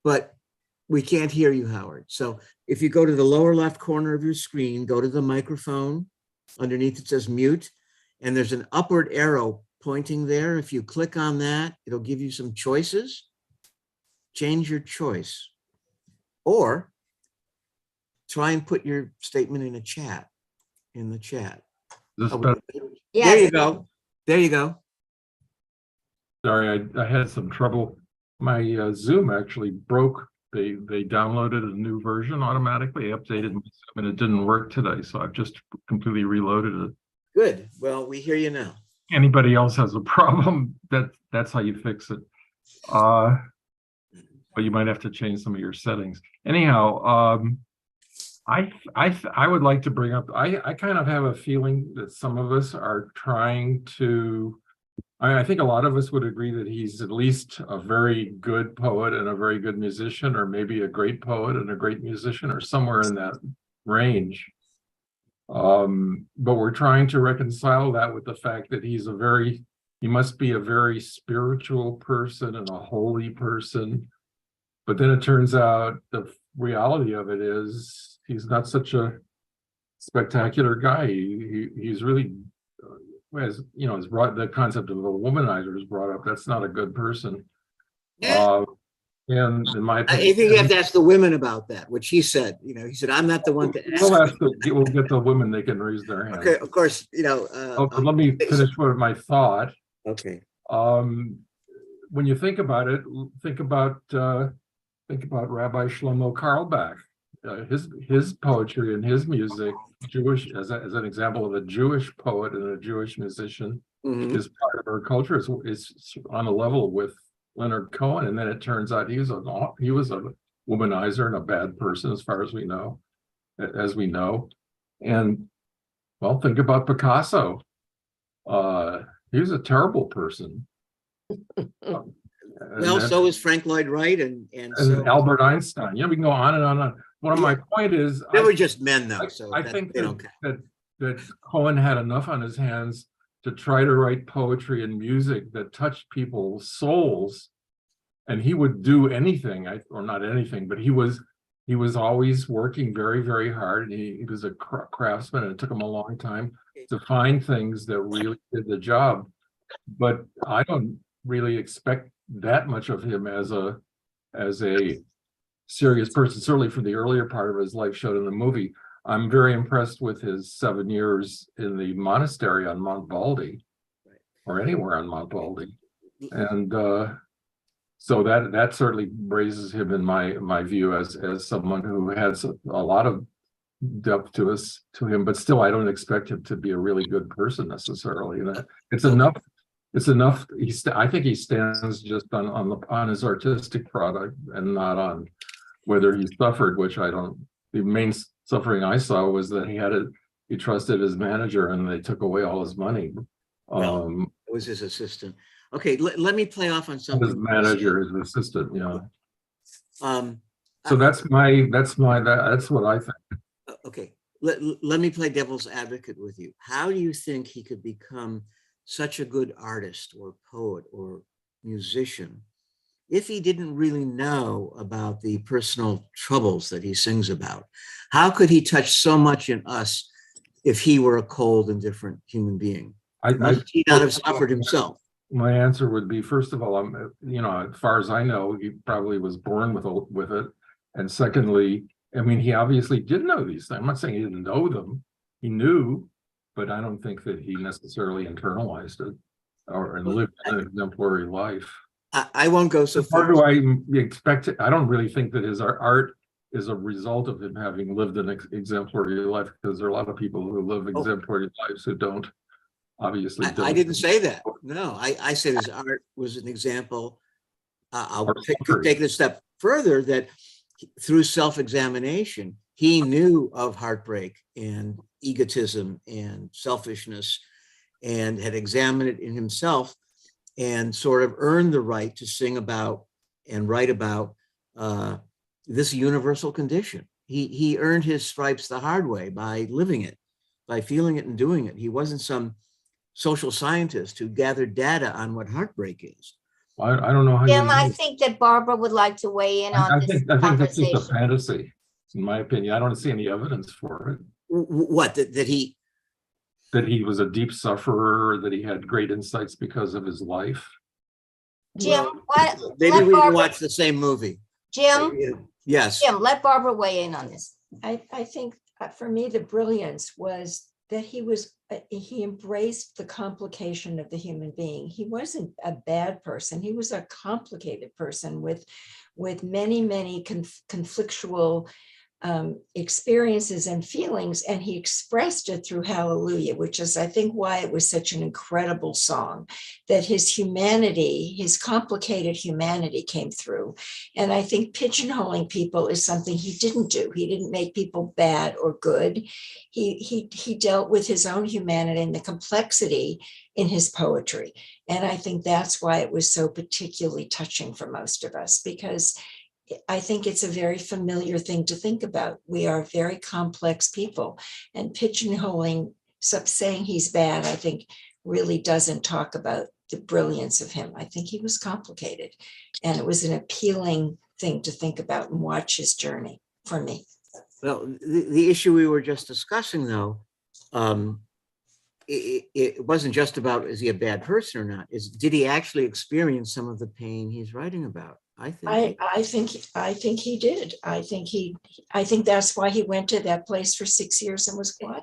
but we can't hear you, Howard. So if you go to the lower left corner of your screen, go to the microphone. Underneath it says mute, and there's an upward arrow pointing there. If you click on that, it'll give you some choices. Change your choice, or try and put your statement in the chat. This Oh, better? Yes. There you go. There you go. Sorry, I had some trouble. My Zoom actually broke. They downloaded a new version automatically, updated my Zoom, and it didn't work today. So I've just completely reloaded it. Good. Well, we hear you now. Anybody else has a problem, that's how you fix it. But you might have to change some of your settings. Anyhow, I would like to bring up, I kind of have a feeling that some of us are trying to, I think a lot of us would agree that he's at least a very good poet and a very good musician, or maybe a great poet and a great musician, or somewhere in that range. But we're trying to reconcile that with the fact that he must be a very spiritual person and a holy person. But then it turns out the reality of it is he's not such a spectacular guy. He's really, the concept of a womanizer is brought up. That's not a good person. And in my I opinion, think you have to ask the women about that, what she said. He said, I'm not the one to ask. we'll get the women, they can raise their hand. Okay, of course, Oh, but let me finish with my thought. Okay. When you think about it, think about Rabbi Shlomo Carlebach. His poetry and his music, Jewish, as an example of a Jewish poet and a Jewish musician, is part of our culture. Is on a level with Leonard Cohen, and then it turns out he was a womanizer and a bad person, as far as we know, And well, think about Picasso. He was a terrible person. Well, so is Frank Lloyd Wright and so Albert Einstein. Yeah, we can go on and on and on. My point is, they were just men, though. So I think they don't count. that Cohen had enough on his hands to try to write poetry and music that touched people's souls, and he would do anything, or not anything, but he was always working very, very hard. And he was a craftsman, and it took him a long time to find things that really did the job. But I don't really expect that much of him as a serious person, certainly from the earlier part of his life showed in the movie. I'm very impressed with his 7 years in the monastery on Mount Baldy, or anywhere on Mount Baldy. And so that certainly raises him in my view as someone who has a lot of depth to him, but still I don't expect him to be a really good person necessarily. It's enough. I think he stands just on his artistic product and not on whether he suffered, which I don't. The main suffering I saw was that he trusted his manager and they took away all his money. It was his assistant. Okay, let me play off on something. His manager, his assistant, yeah. So that's what I think. Okay, let me play devil's advocate with you. How do you think he could become such a good artist or poet or musician if he didn't really know about the personal troubles that he sings about? How could he touch so much in us if he were a cold and different human being? Must he not have suffered himself? My answer would be, first of all, as far as I know, he probably was born with it. And secondly, I mean, he obviously did know these things. I'm not saying he didn't know them. He knew, but I don't think that he necessarily internalized it and lived an exemplary life. I won't go so far. Or do I expect it? I don't really think that his art is a result of him having lived an exemplary life, because there are a lot of people who live exemplary lives who don't. Obviously, I didn't say that. No, I said his art was an example. I'll take it a step further, that through self-examination, he knew of heartbreak and egotism and selfishness, and had examined it in himself and sort of earned the right to sing about and write about this universal condition. He earned his stripes the hard way by living it, by feeling it and doing it. He wasn't some social scientist who gathered data on what heartbreak is. I don't know how. Jim, I think that Barbara would like to weigh in on this I think that's just a conversation. fantasy, in my opinion. I don't see any evidence for it. What, that he was a deep sufferer, that he had great insights because of his life. Jim, maybe we can watch the same movie. Jim? Yes. Jim, let Barbara weigh in on this. I think for me, the brilliance was that he embraced the complication of the human being. He wasn't a bad person. He was a complicated person with many, many conflictual experiences and feelings, and he expressed it through Hallelujah, which is, I think, why it was such an incredible song, that his humanity, his complicated humanity came through. And I think pigeonholing people is something he didn't do. He didn't make people bad or good. He dealt with his own humanity and the complexity in his poetry. And I think that's why it was so particularly touching for most of us, because I think it's a very familiar thing to think about. We are very complex people, and pigeonholing, saying he's bad, I think really doesn't talk about the brilliance of him. I think he was complicated, and it was an appealing thing to think about and watch his journey for me. Well, the issue we were just discussing, though, it wasn't just about, is he a bad person or not? Did he actually experience some of the pain he's writing about? I think. I think he did. I think that's why he went to that place for 6 years and was quiet.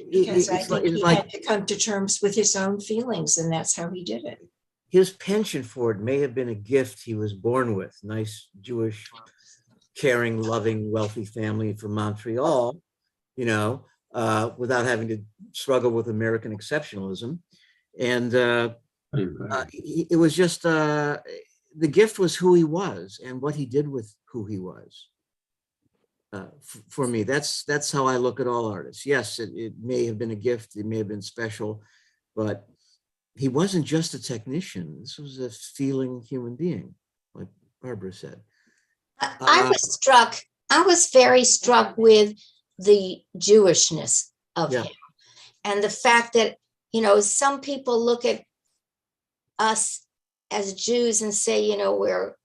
Because I think he had to come to terms with his own feelings, and that's how he did it. His penchant for it may have been a gift he was born with. Nice Jewish, caring, loving, wealthy family from Montreal, you know, without having to struggle with American exceptionalism. And it was just, the gift was who he was and what he did with who he was. For me, that's how I look at all artists. Yes, it may have been a gift, it may have been special, but he wasn't just a technician. This was a feeling human being, like Barbara said. I was very struck with the Jewishness of him, and the fact that, you know, some people look at us as Jews and say, you know,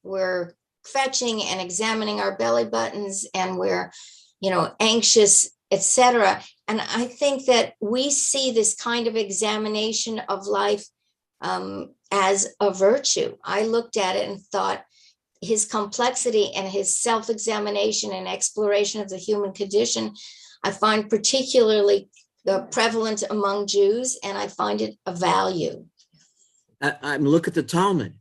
we're fetching and examining our belly buttons, and we're, you know, anxious, etc. And I think that we see this kind of examination of life as a virtue. I looked at it and thought his complexity and his self-examination and exploration of the human condition, I find particularly prevalent among Jews, and I find it a value. Look at the Talmud.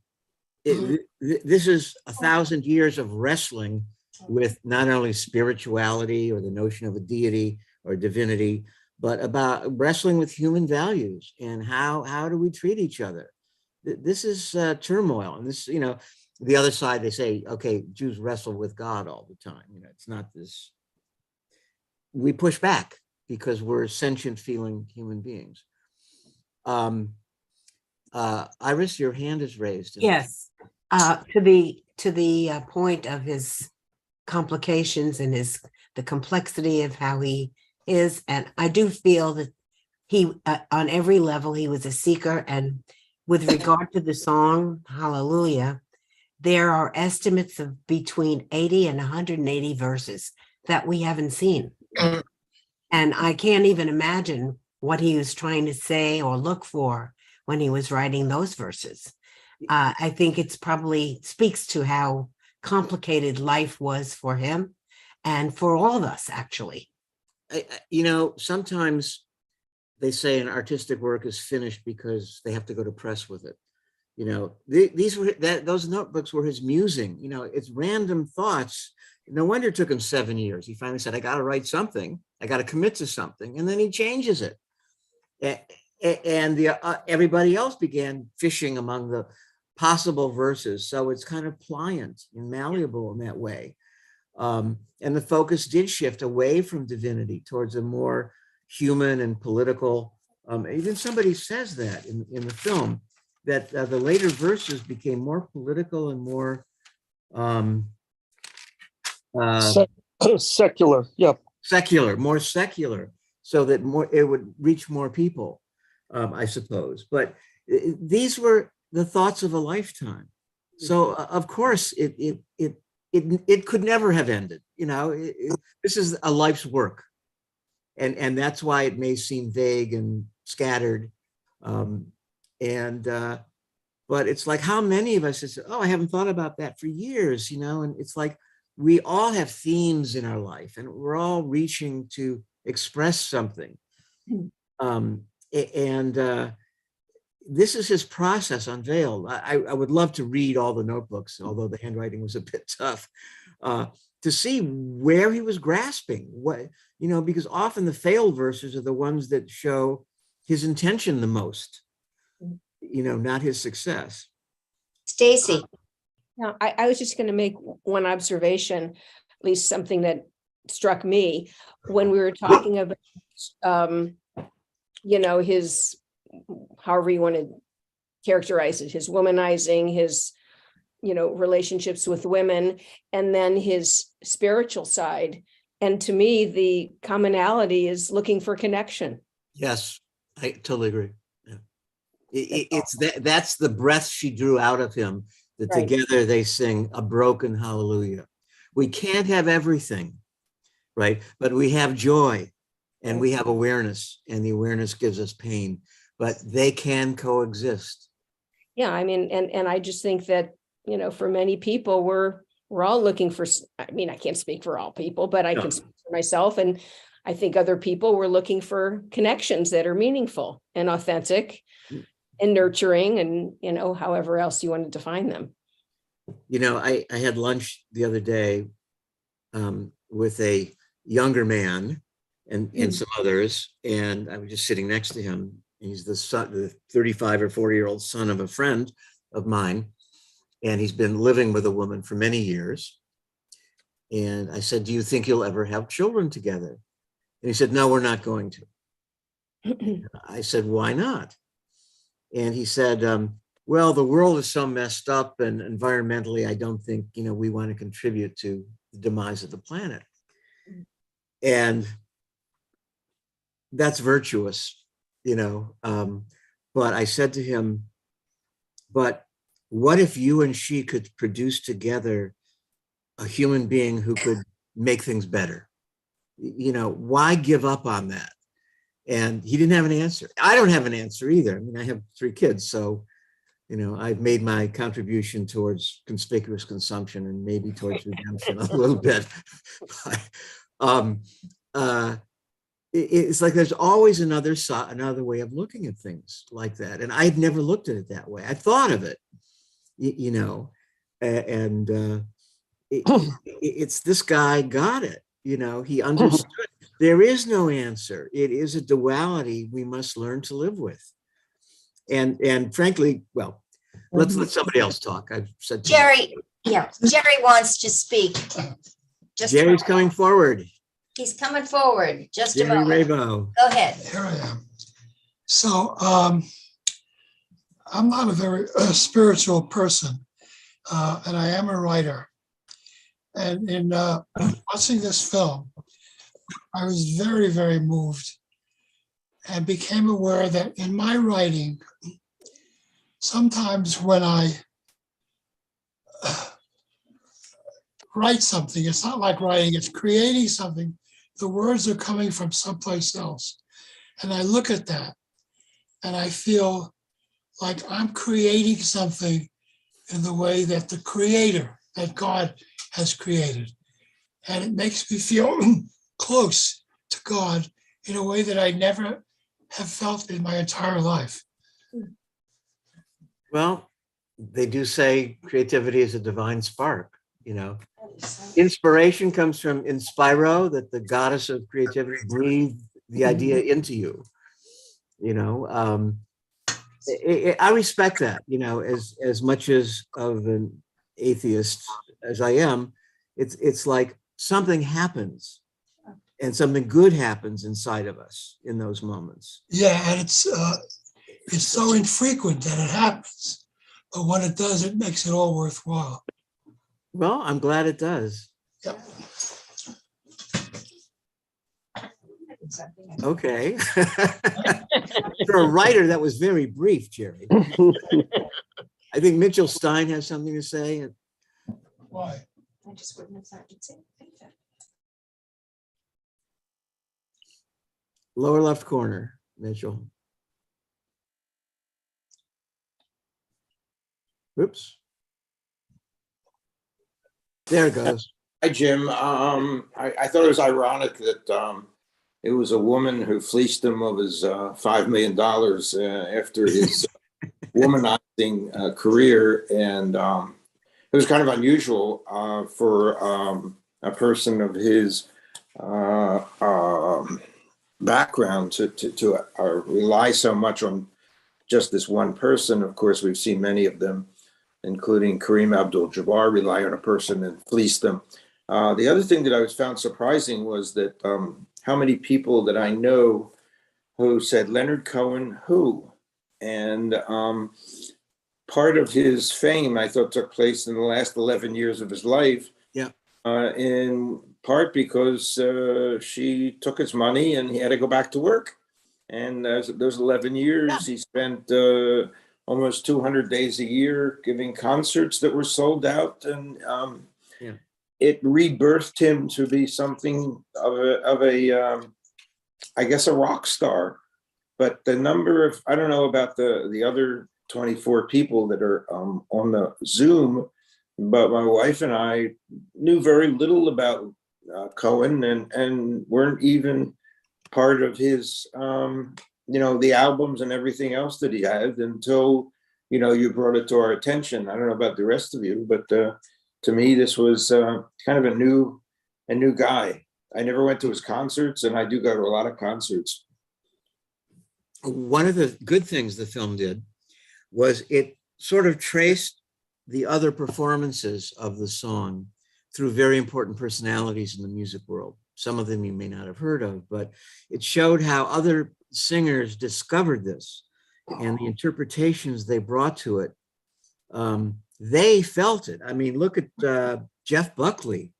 This is 1,000 years of wrestling with not only spirituality or the notion of a deity or divinity, but about wrestling with human values and how do we treat each other. This is turmoil. And this, you know, the other side, they say, okay, Jews wrestle with God all the time. You know, it's not this. We push back because we're sentient feeling human beings. Iris, your hand is raised. Yes, to the point of his complications and the complexity of how he is, and I do feel that he, on every level, he was a seeker. And with regard to the song Hallelujah, there are estimates of between 80 and 180 verses that we haven't seen, and I can't even imagine what he was trying to say or look for when he was writing those verses. I think it's probably speaks to how complicated life was for him and for all of us, actually. You know, sometimes they say an artistic work is finished because they have to go to press with it. You know, those notebooks were his musing. You know, it's random thoughts. No wonder it took him 7 years. He finally said, I got to write something. I got to commit to something. And then he changes it. And everybody else began fishing among the possible verses. So it's kind of pliant and malleable in that way. And the focus did shift away from divinity towards a more human and political. Even somebody says that in the film, that the later verses became more political and more secular. Yep. Secular, more secular, so that it would reach more people. I suppose, but these were the thoughts of a lifetime. So of course it could never have ended. You know, this is a life's work, and that's why it may seem vague and scattered. But it's like, how many of us say, oh, I haven't thought about that for years, you know? And it's like, we all have themes in our life and we're all reaching to express something. This is his process unveiled. I would love to read all the notebooks, although the handwriting was a bit tough, to see where he was grasping, what, you know, because often the failed verses are the ones that show his intention the most, you know, not his success. Stacy. Now, I was just going to make one observation, at least something that struck me when we were talking about, you know, his, however you want to characterize it, his womanizing, his, you know, relationships with women, and then his spiritual side. And to me, the commonality is looking for connection. Yes, I totally agree. Yeah. That's the breath she drew out of him, that right. Together they sing a broken hallelujah. We can't have everything, right? But we have joy and we have awareness, and the awareness gives us pain, but they can coexist. Yeah, I mean, and I just think that for many people, we're all looking for, I mean, I can't speak for all people, but I No. can speak for myself. And I think other people were looking for connections that are meaningful and authentic and nurturing and, however else you want to define them. I had lunch the other day with a younger man and some others, and I was just sitting next to him. He's the 35 or 40-year-old son of a friend of mine, and he's been living with a woman for many years. And I said, "Do you think you'll ever have children together?" And he said, "No, we're not going to." I said, "Why not?" And he said, "Well, the world is so messed up, and environmentally, I don't think, we want to contribute to the demise of the planet." And that's virtuous, but I said to him, "But what if you and she could produce together a human being who could make things better? Why give up on that?" And he didn't have an answer. I don't have an answer either. I mean, I have 3 kids, so I've made my contribution towards conspicuous consumption and maybe towards redemption a little bit. But, it's like there's always another way of looking at things like that, and I'd never looked at it that way. I thought of it, and it's this guy got it. He understood. There is no answer. It is a duality we must learn to live with. And frankly, well, let's let somebody else talk. I've said Jerry, Jerry wants to speak. Just a Jerry's moment. coming forward. He's coming forward. Just a Jerry moment. Rabo. Go ahead. Here I am. So I'm not a very spiritual person, and I am a writer. And in watching this film, I was very, very moved and became aware that in my writing, sometimes when I write something, it's not like writing, it's creating something. The words are coming from someplace else. And I look at that and I feel like I'm creating something in the way that the creator, that God has created. And it makes me feel close to God in a way that I never have felt in my entire life. Well, they do say creativity is a divine spark, Inspiration comes from Inspiro, that the goddess of creativity breathed the idea into you. I respect that, as much as of an atheist as I am. It's like something happens and something good happens inside of us in those moments. Yeah, and it's so infrequent that it happens, but when it does, it makes it all worthwhile. Well, I'm glad it does. Yep. Okay. For a writer, that was very brief, Jerry. I think Mitchell Stein has something to say. Why? I just wouldn't have thought you'd say that. Lower left corner, Mitchell. Oops. There it goes. Hi, Jim. I thought it was ironic that it was a woman who fleeced him of his $5 million after his womanizing career. And it was kind of unusual for a person of his background to rely so much on just this one person. Of course, we've seen many of them, including Kareem Abdul-Jabbar, rely on a person and fleece them. The other thing that I found surprising was that how many people that I know who said, Leonard Cohen, who? And part of his fame, I thought, took place in the last 11 years of his life. Yeah. In part because she took his money and he had to go back to work. And those 11 years, he spent almost 200 days a year giving concerts that were sold out. And it rebirthed him to be something of a I guess, a rock star. But the number of, I don't know about the other 24 people that are on the Zoom, but my wife and I knew very little about Cohen and weren't even part of his, the albums and everything else that he had until, you brought it to our attention. I don't know about the rest of you, but to me, this was kind of a new guy. I never went to his concerts, and I do go to a lot of concerts. One of the good things the film did was it sort of traced the other performances of the song through very important personalities in the music world. Some of them you may not have heard of, but it showed how other singers discovered this and the interpretations they brought to it. They felt it. I mean, look at Jeff Buckley.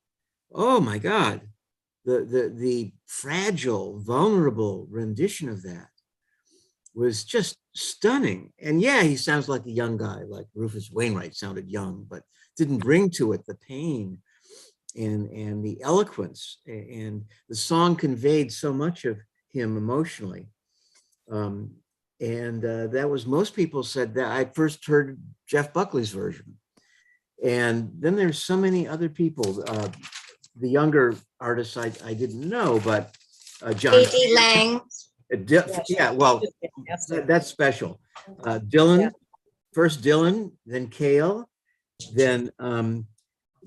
Oh my God, the fragile, vulnerable rendition of that was just stunning. And yeah, he sounds like a young guy, like Rufus Wainwright sounded young, but didn't bring to it the pain and the eloquence. And the song conveyed so much of him emotionally. That was, most people said that. I first heard Jeff Buckley's version. And then there's so many other people. The younger artists I didn't know, but John A.D. Lang. Yeah, well, that's special. Dylan, first Dylan, then Cale, then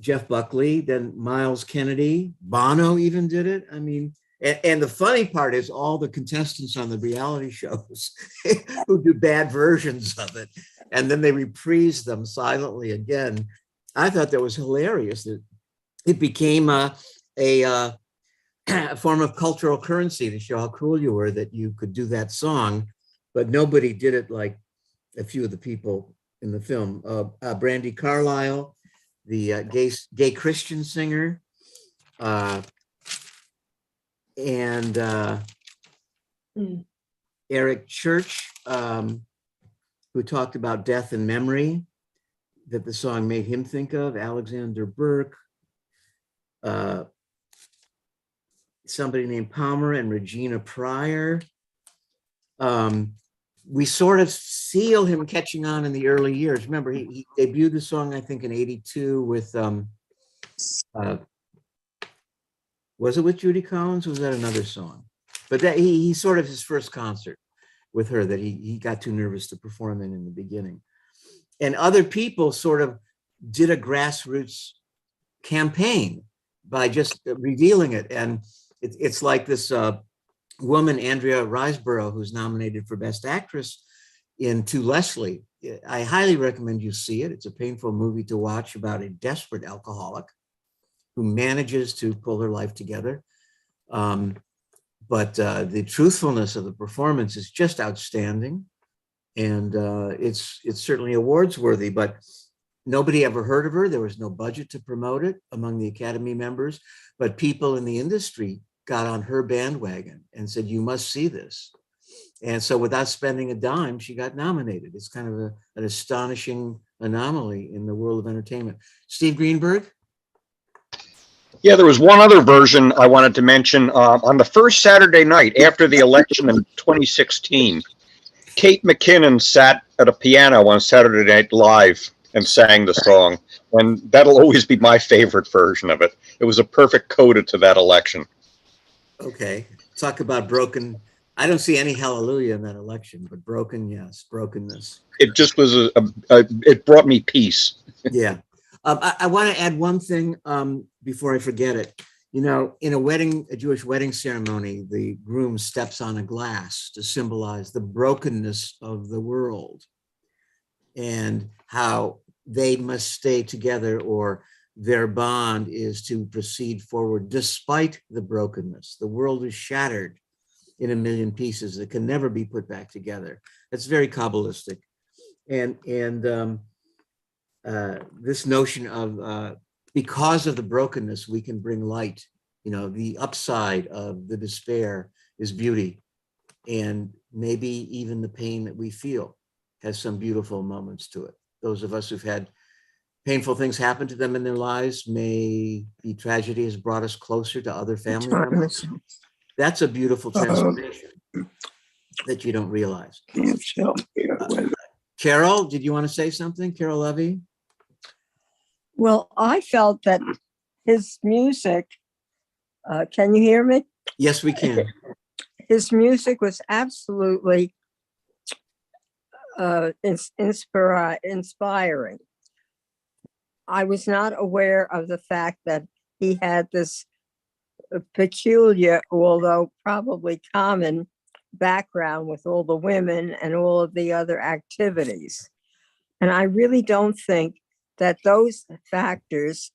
Jeff Buckley, then Miles Kennedy, Bono even did it. I mean, and the funny part is all the contestants on the reality shows who do bad versions of it, and then they reprise them silently again. I thought that was hilarious. That it became a form of cultural currency to show how cool you were that you could do that song, but nobody did it like a few of the people in the film. Brandi Carlile, the gay Christian singer, and Eric Church, who talked about death and memory, that the song made him think of, Alexander Burke, somebody named Palmer and Regina Pryor. We sort of seal him catching on in the early years. Remember, he debuted the song, I think, in '82 with, was it with Judy Collins? Or was that another song? But that he sort of his first concert with her that he got too nervous to perform in the beginning. And other people sort of did a grassroots campaign by just revealing it. And it's like this woman, Andrea Riseborough, who's nominated for Best Actress in To Leslie. I highly recommend you see it. It's a painful movie to watch about a desperate alcoholic who manages to pull her life together. But the truthfulness of the performance is just outstanding. And it's certainly awards worthy, but nobody ever heard of her. There was no budget to promote it among the Academy members, but people in the industry got on her bandwagon and said, you must see this. And so without spending a dime, she got nominated. It's kind of an astonishing anomaly in the world of entertainment. Steve Greenberg? Yeah, there was one other version I wanted to mention. On the first Saturday night after the election in 2016, Kate McKinnon sat at a piano on Saturday Night Live and sang the song. And that'll always be my favorite version of it. It was a perfect coda to that election. Okay, talk about broken. I don't see any hallelujah in that election, but broken, yes, brokenness. It just was it brought me peace. Yeah. I want to add one thing before I forget it. You know, in a Jewish wedding ceremony, the groom steps on a glass to symbolize the brokenness of the world and how they must stay together, or their bond is to proceed forward despite the brokenness. The world is shattered in a million pieces that can never be put back together. That's very Kabbalistic. And this notion of because of the brokenness, we can bring light. You know, the upside of the despair is beauty. And maybe even the pain that we feel has some beautiful moments to it. Those of us who've had painful things happen to them in their lives, maybe tragedy has brought us closer to other family members. That's a beautiful transformation that you don't realize. Carol, did you want to say something? Carol Levy? Well, I felt that his music, can you hear me? Yes, we can. His music was absolutely inspiring. I was not aware of the fact that he had this peculiar, although probably common, background with all the women and all of the other activities. And I really don't think that those factors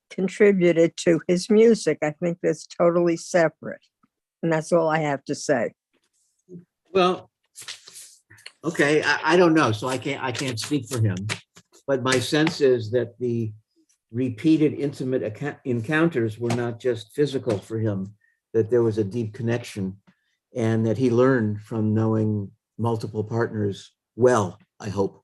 contributed to his music. I think that's totally separate. And that's all I have to say. Well, okay, I don't know, so I can't speak for him. But my sense is that the repeated intimate encounters were not just physical for him, that there was a deep connection and that he learned from knowing multiple partners well, I hope.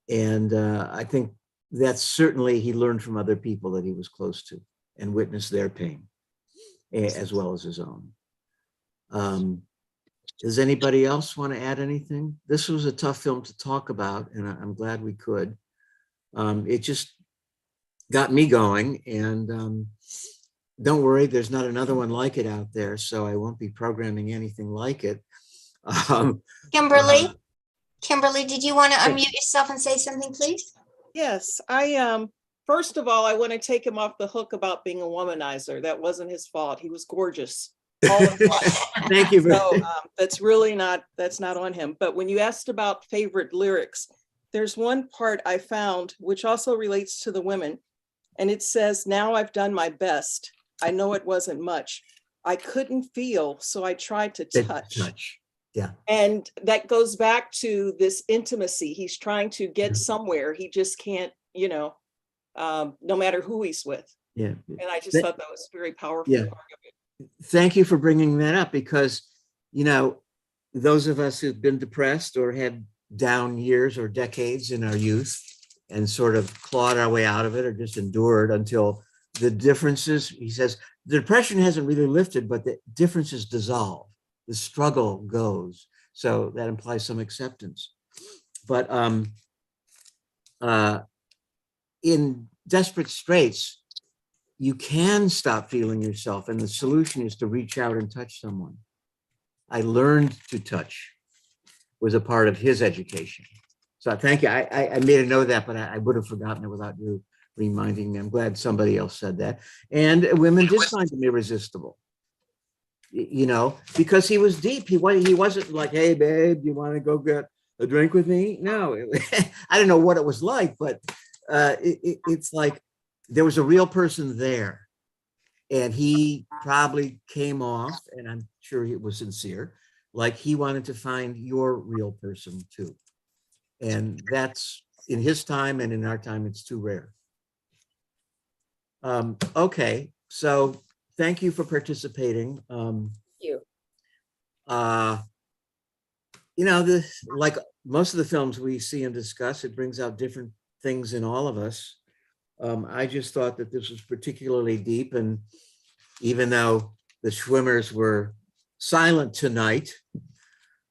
I think that certainly he learned from other people that he was close to and witnessed their pain as well as his own. Does anybody else want to add anything? This was a tough film to talk about, and I'm glad we could. It just got me going, and don't worry, there's not another one like it out there, so I won't be programming anything like it. Kimberly, did you want to unmute yourself and say something, please? Yes, first of all, I want to take him off the hook about being a womanizer. That wasn't his fault. He was gorgeous. Thank you. So that's not on him. But when you asked about favorite lyrics, there's one part I found which also relates to the women, and it says, "Now I've done my best. I know it wasn't much. I couldn't feel, so I tried to touch." Yeah. And that goes back to this intimacy. He's trying to get somewhere. He just can't, no matter who he's with. Yeah. And I just thought that was very powerful. Yeah. Thank you for bringing that up, because, those of us who've been depressed or had down years or decades in our youth and sort of clawed our way out of it or just endured until the differences, he says, the depression hasn't really lifted, but the differences dissolve. The struggle goes. So that implies some acceptance. But in desperate straits, you can stop feeling yourself. And the solution is to reach out and touch someone. I learned to touch was a part of his education. So thank you. I made a note of that, but I would have forgotten it without you reminding me. I'm glad somebody else said that. And women did find him irresistible. Because he was deep. He wasn't like, "Hey, babe, you want to go get a drink with me?" No, I don't know what it was like, but it's like there was a real person there, and he probably came off, and I'm sure he was sincere, like he wanted to find your real person too. And that's in his time, and in our time, it's too rare. Okay, so thank you for participating. Thank you. Like most of the films we see and discuss, it brings out different things in all of us. I just thought that this was particularly deep, and even though the Schwimmers were silent tonight,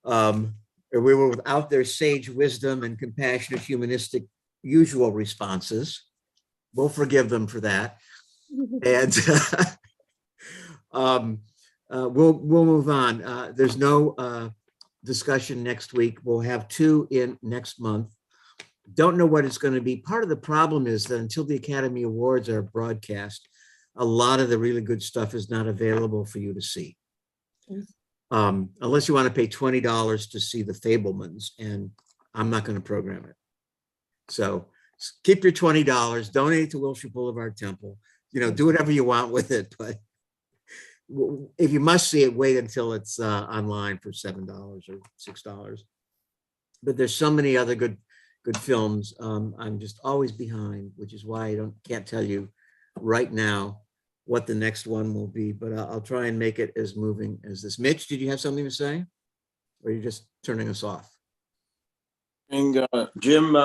we were without their sage wisdom and compassionate, humanistic, usual responses. We'll forgive them for that. And we'll move on. There's no discussion next week. We'll have two in next month. Don't know what it's going to be. Part of the problem is that until the Academy Awards are broadcast, a lot of the really good stuff is not available for you to see. Unless you want to pay $20 to see The Fabelmans, and I'm not going to program it. So keep your $20, donate it to Wilshire Boulevard Temple. Do whatever you want with it, but if you must see it, wait until it's online for $7 or $6. But there's so many other good films. I'm just always behind, which is why I can't tell you right now what the next one will be, but I'll try and make it as moving as this. Mitch, did you have something to say? Or are you just turning us off? And Jim,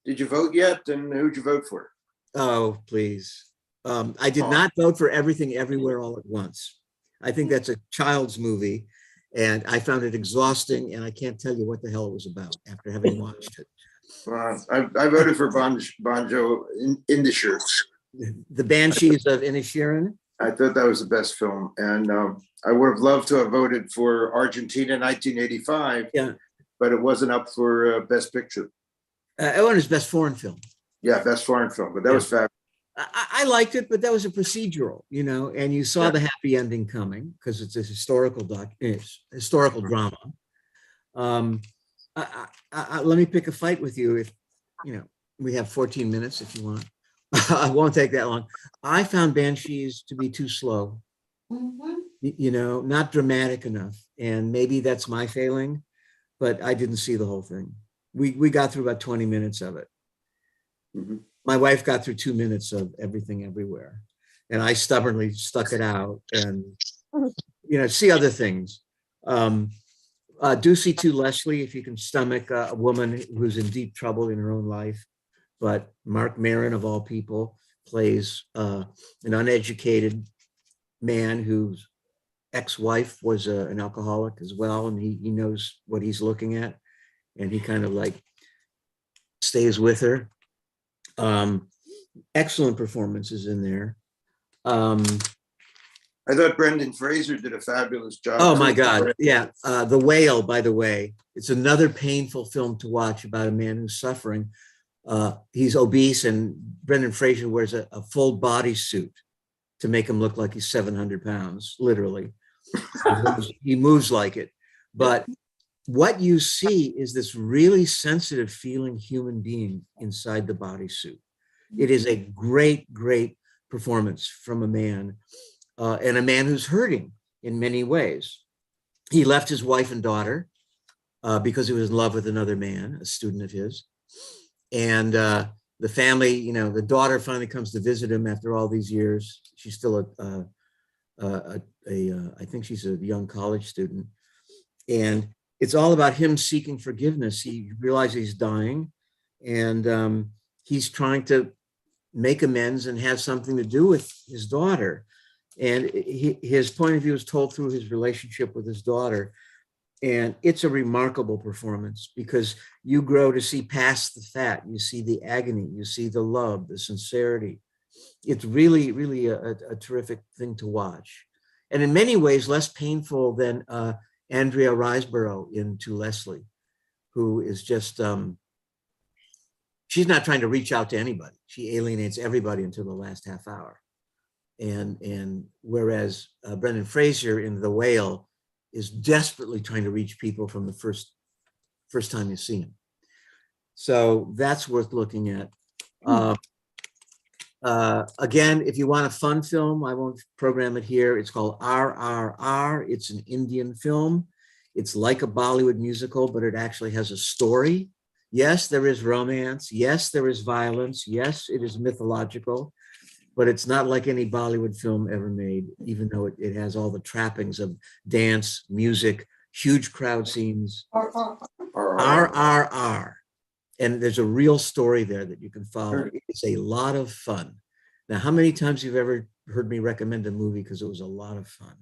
did you vote yet? And who'd you vote for? Oh, please. I did not vote for Everything Everywhere All at Once. I think that's a child's movie, and I found it exhausting, and I can't tell you what the hell it was about after having watched it. I voted for Bonjo in the shirts. The Banshees of Inisherin. I thought that was the best film, and I would have loved to have voted for Argentina 1985. Yeah, but it wasn't up for Best Picture. It won his Best Foreign Film. Yeah, Best Foreign Film, but that was fabulous. I liked it, but that was a procedural, you know, and you saw the happy ending coming because it's a historical drama. Let me pick a fight with you if, you know, we have 14 minutes if you want. I won't take that long. I found Banshees to be too slow, you know, not dramatic enough. And maybe that's my failing, but I didn't see the whole thing. We got through about 20 minutes of it. My wife got through 2 minutes of Everything Everywhere, and I stubbornly stuck it out and, you know, see other things. Do see To Leslie if you can stomach a woman who's in deep trouble in her own life. But Mark Maron, of all people, plays an uneducated man whose ex-wife was an alcoholic as well, and he knows what he's looking at, and he kind of like stays with her. Excellent performances in there. I thought Brendan Fraser did a fabulous job. Oh my God. Yeah. The Whale, by the way, it's another painful film to watch about a man who's suffering. He's obese, and Brendan Fraser wears a full body suit to make him look like he's 700 pounds, literally. He moves like it. But what you see is this really sensitive feeling human being inside the bodysuit. It is a great, great performance from a man, and a man who's hurting in many ways. He left his wife and daughter because he was in love with another man, a student of his. And the family, you know, the daughter finally comes to visit him after all these years. She's still I think she's a young college student. And it's all about him seeking forgiveness. He realizes he's dying, and he's trying to make amends and have something to do with his daughter. And his point of view is told through his relationship with his daughter. And it's a remarkable performance because you grow to see past the fat. You see the agony, you see the love, the sincerity. It's really, really a terrific thing to watch. And in many ways, less painful than Andrea Riseborough in To Leslie, who is just, she's not trying to reach out to anybody. She alienates everybody until the last half hour. And whereas Brendan Fraser in The Whale is desperately trying to reach people from the first time you see him. So that's worth looking at. Again, if you want a fun film, I won't program it here. It's called RRR. It's an Indian film. It's like a Bollywood musical, but it actually has a story. Yes, there is romance. Yes, there is violence. Yes, it is mythological, but it's not like any Bollywood film ever made, even though it has all the trappings of dance, music, huge crowd scenes. RRR. And there's a real story there that you can follow. It's a lot of fun. Now, how many times you've ever heard me recommend a movie because it was a lot of fun?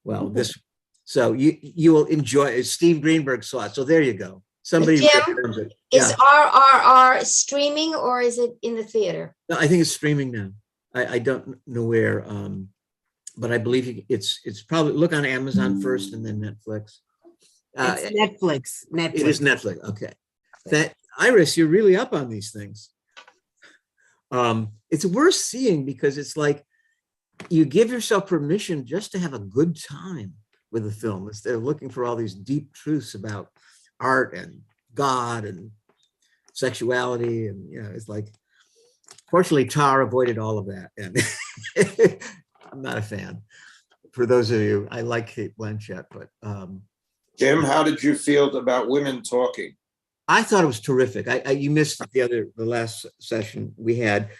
Well, so you will enjoy it. Steve Greenberg saw it. So there you go. Somebody recommends it. Is RRR streaming or is it in the theater? No, I think it's streaming now. I don't know where, but I believe it's probably, look on Amazon first and then Netflix. It's Netflix. It is Netflix. Okay. Iris, you're really up on these things. It's worth seeing because it's like you give yourself permission just to have a good time with the film instead of looking for all these deep truths about art and God and sexuality. And, you know, it's like, fortunately, Tar avoided all of that. And I'm not a fan. For those of you, I like Cate Blanchett, but. Jim, how did you feel about women talking? I thought it was terrific. You missed the last session we had.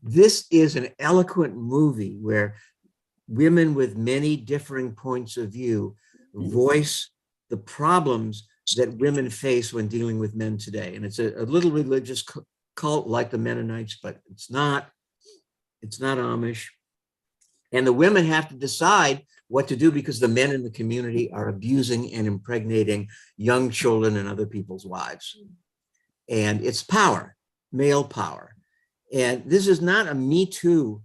This is an eloquent movie where women with many differing points of view voice the problems that women face when dealing with men today. And it's a little religious cult like the Mennonites, but it's not Amish. And the women have to decide what to do because the men in the community are abusing and impregnating young children and other people's wives. and it's power, male power. And this is not a Me Too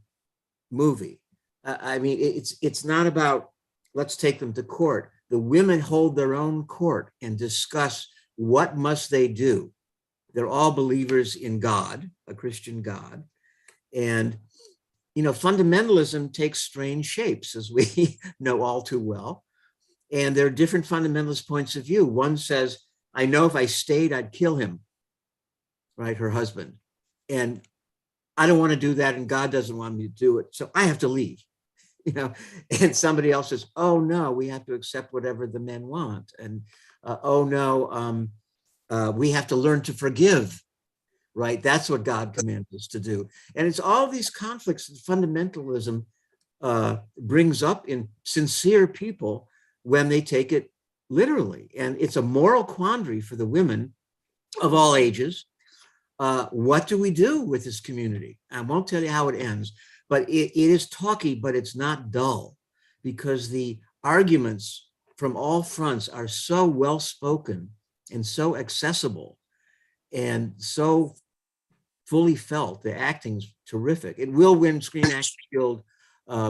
movie. I mean, it's not about let's take them to court. The women hold their own court and discuss what must they do. They're all believers in God, a Christian God. And, you know, fundamentalism takes strange shapes, as we know all too well. And there are different fundamentalist points of view. One says, I know if I stayed, I'd kill him, right? Her husband. And I don't want to do that. And God doesn't want me to do it. So I have to leave, you know. And somebody else says, oh no, we have to accept whatever the men want. And oh no, we have to learn to forgive, right? That's what God commands us to do. And it's all these conflicts that fundamentalism brings up in sincere people when they take it literally. And it's a moral quandary for the women of all ages. What do we do with this community? I won't tell you how it ends, but it is talky, but it's not dull, because the arguments from all fronts are so well spoken and so accessible and so fully felt. The acting's terrific. It will win Screen Actors Guild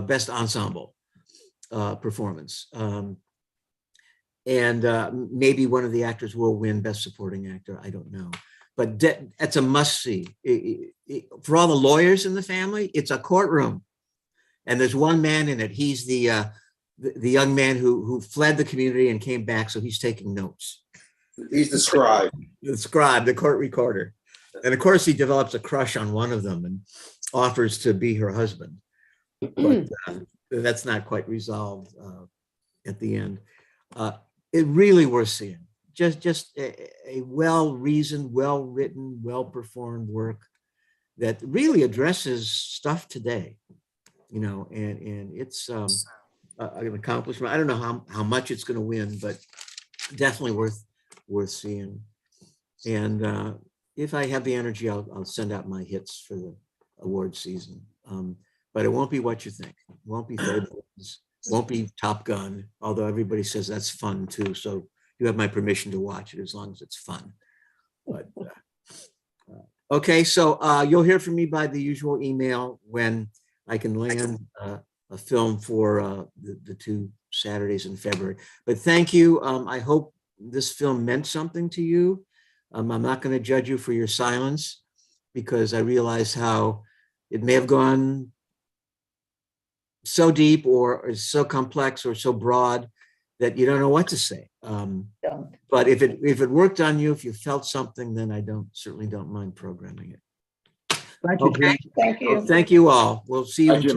Best Ensemble performance. And maybe one of the actors will win Best Supporting Actor. I don't know. But that's a must-see. For all the lawyers in the family, it's a courtroom. And there's one man in it. He's the young man who fled the community and came back, so he's taking notes. He's the scribe. The scribe, the court recorder. And of course, he develops a crush on one of them and offers to be her husband. But that's not quite resolved at the end. It really worth seeing. Just a well-reasoned, well-written, well-performed work that really addresses stuff today, you know, and it's an accomplishment. I don't know how much it's going to win, but definitely worth seeing. And if I have the energy, I'll send out my hits for the award season. But it won't be what you think. It won't be Fairbanks, won't be Top Gun, although everybody says that's fun too. So you have my permission to watch it as long as it's fun. But okay, so you'll hear from me by the usual email when I can land a film for the 2 Saturdays in February. But thank you. I hope this film meant something to you. I'm not going to judge you for your silence, because I realize how it may have gone so deep or is so complex or so broad that you don't know what to say. But if it worked on you, if you felt something, then I certainly don't mind programming it. Thank you, Okay. Jim. Thank you all. We'll see you. Bye, Jim.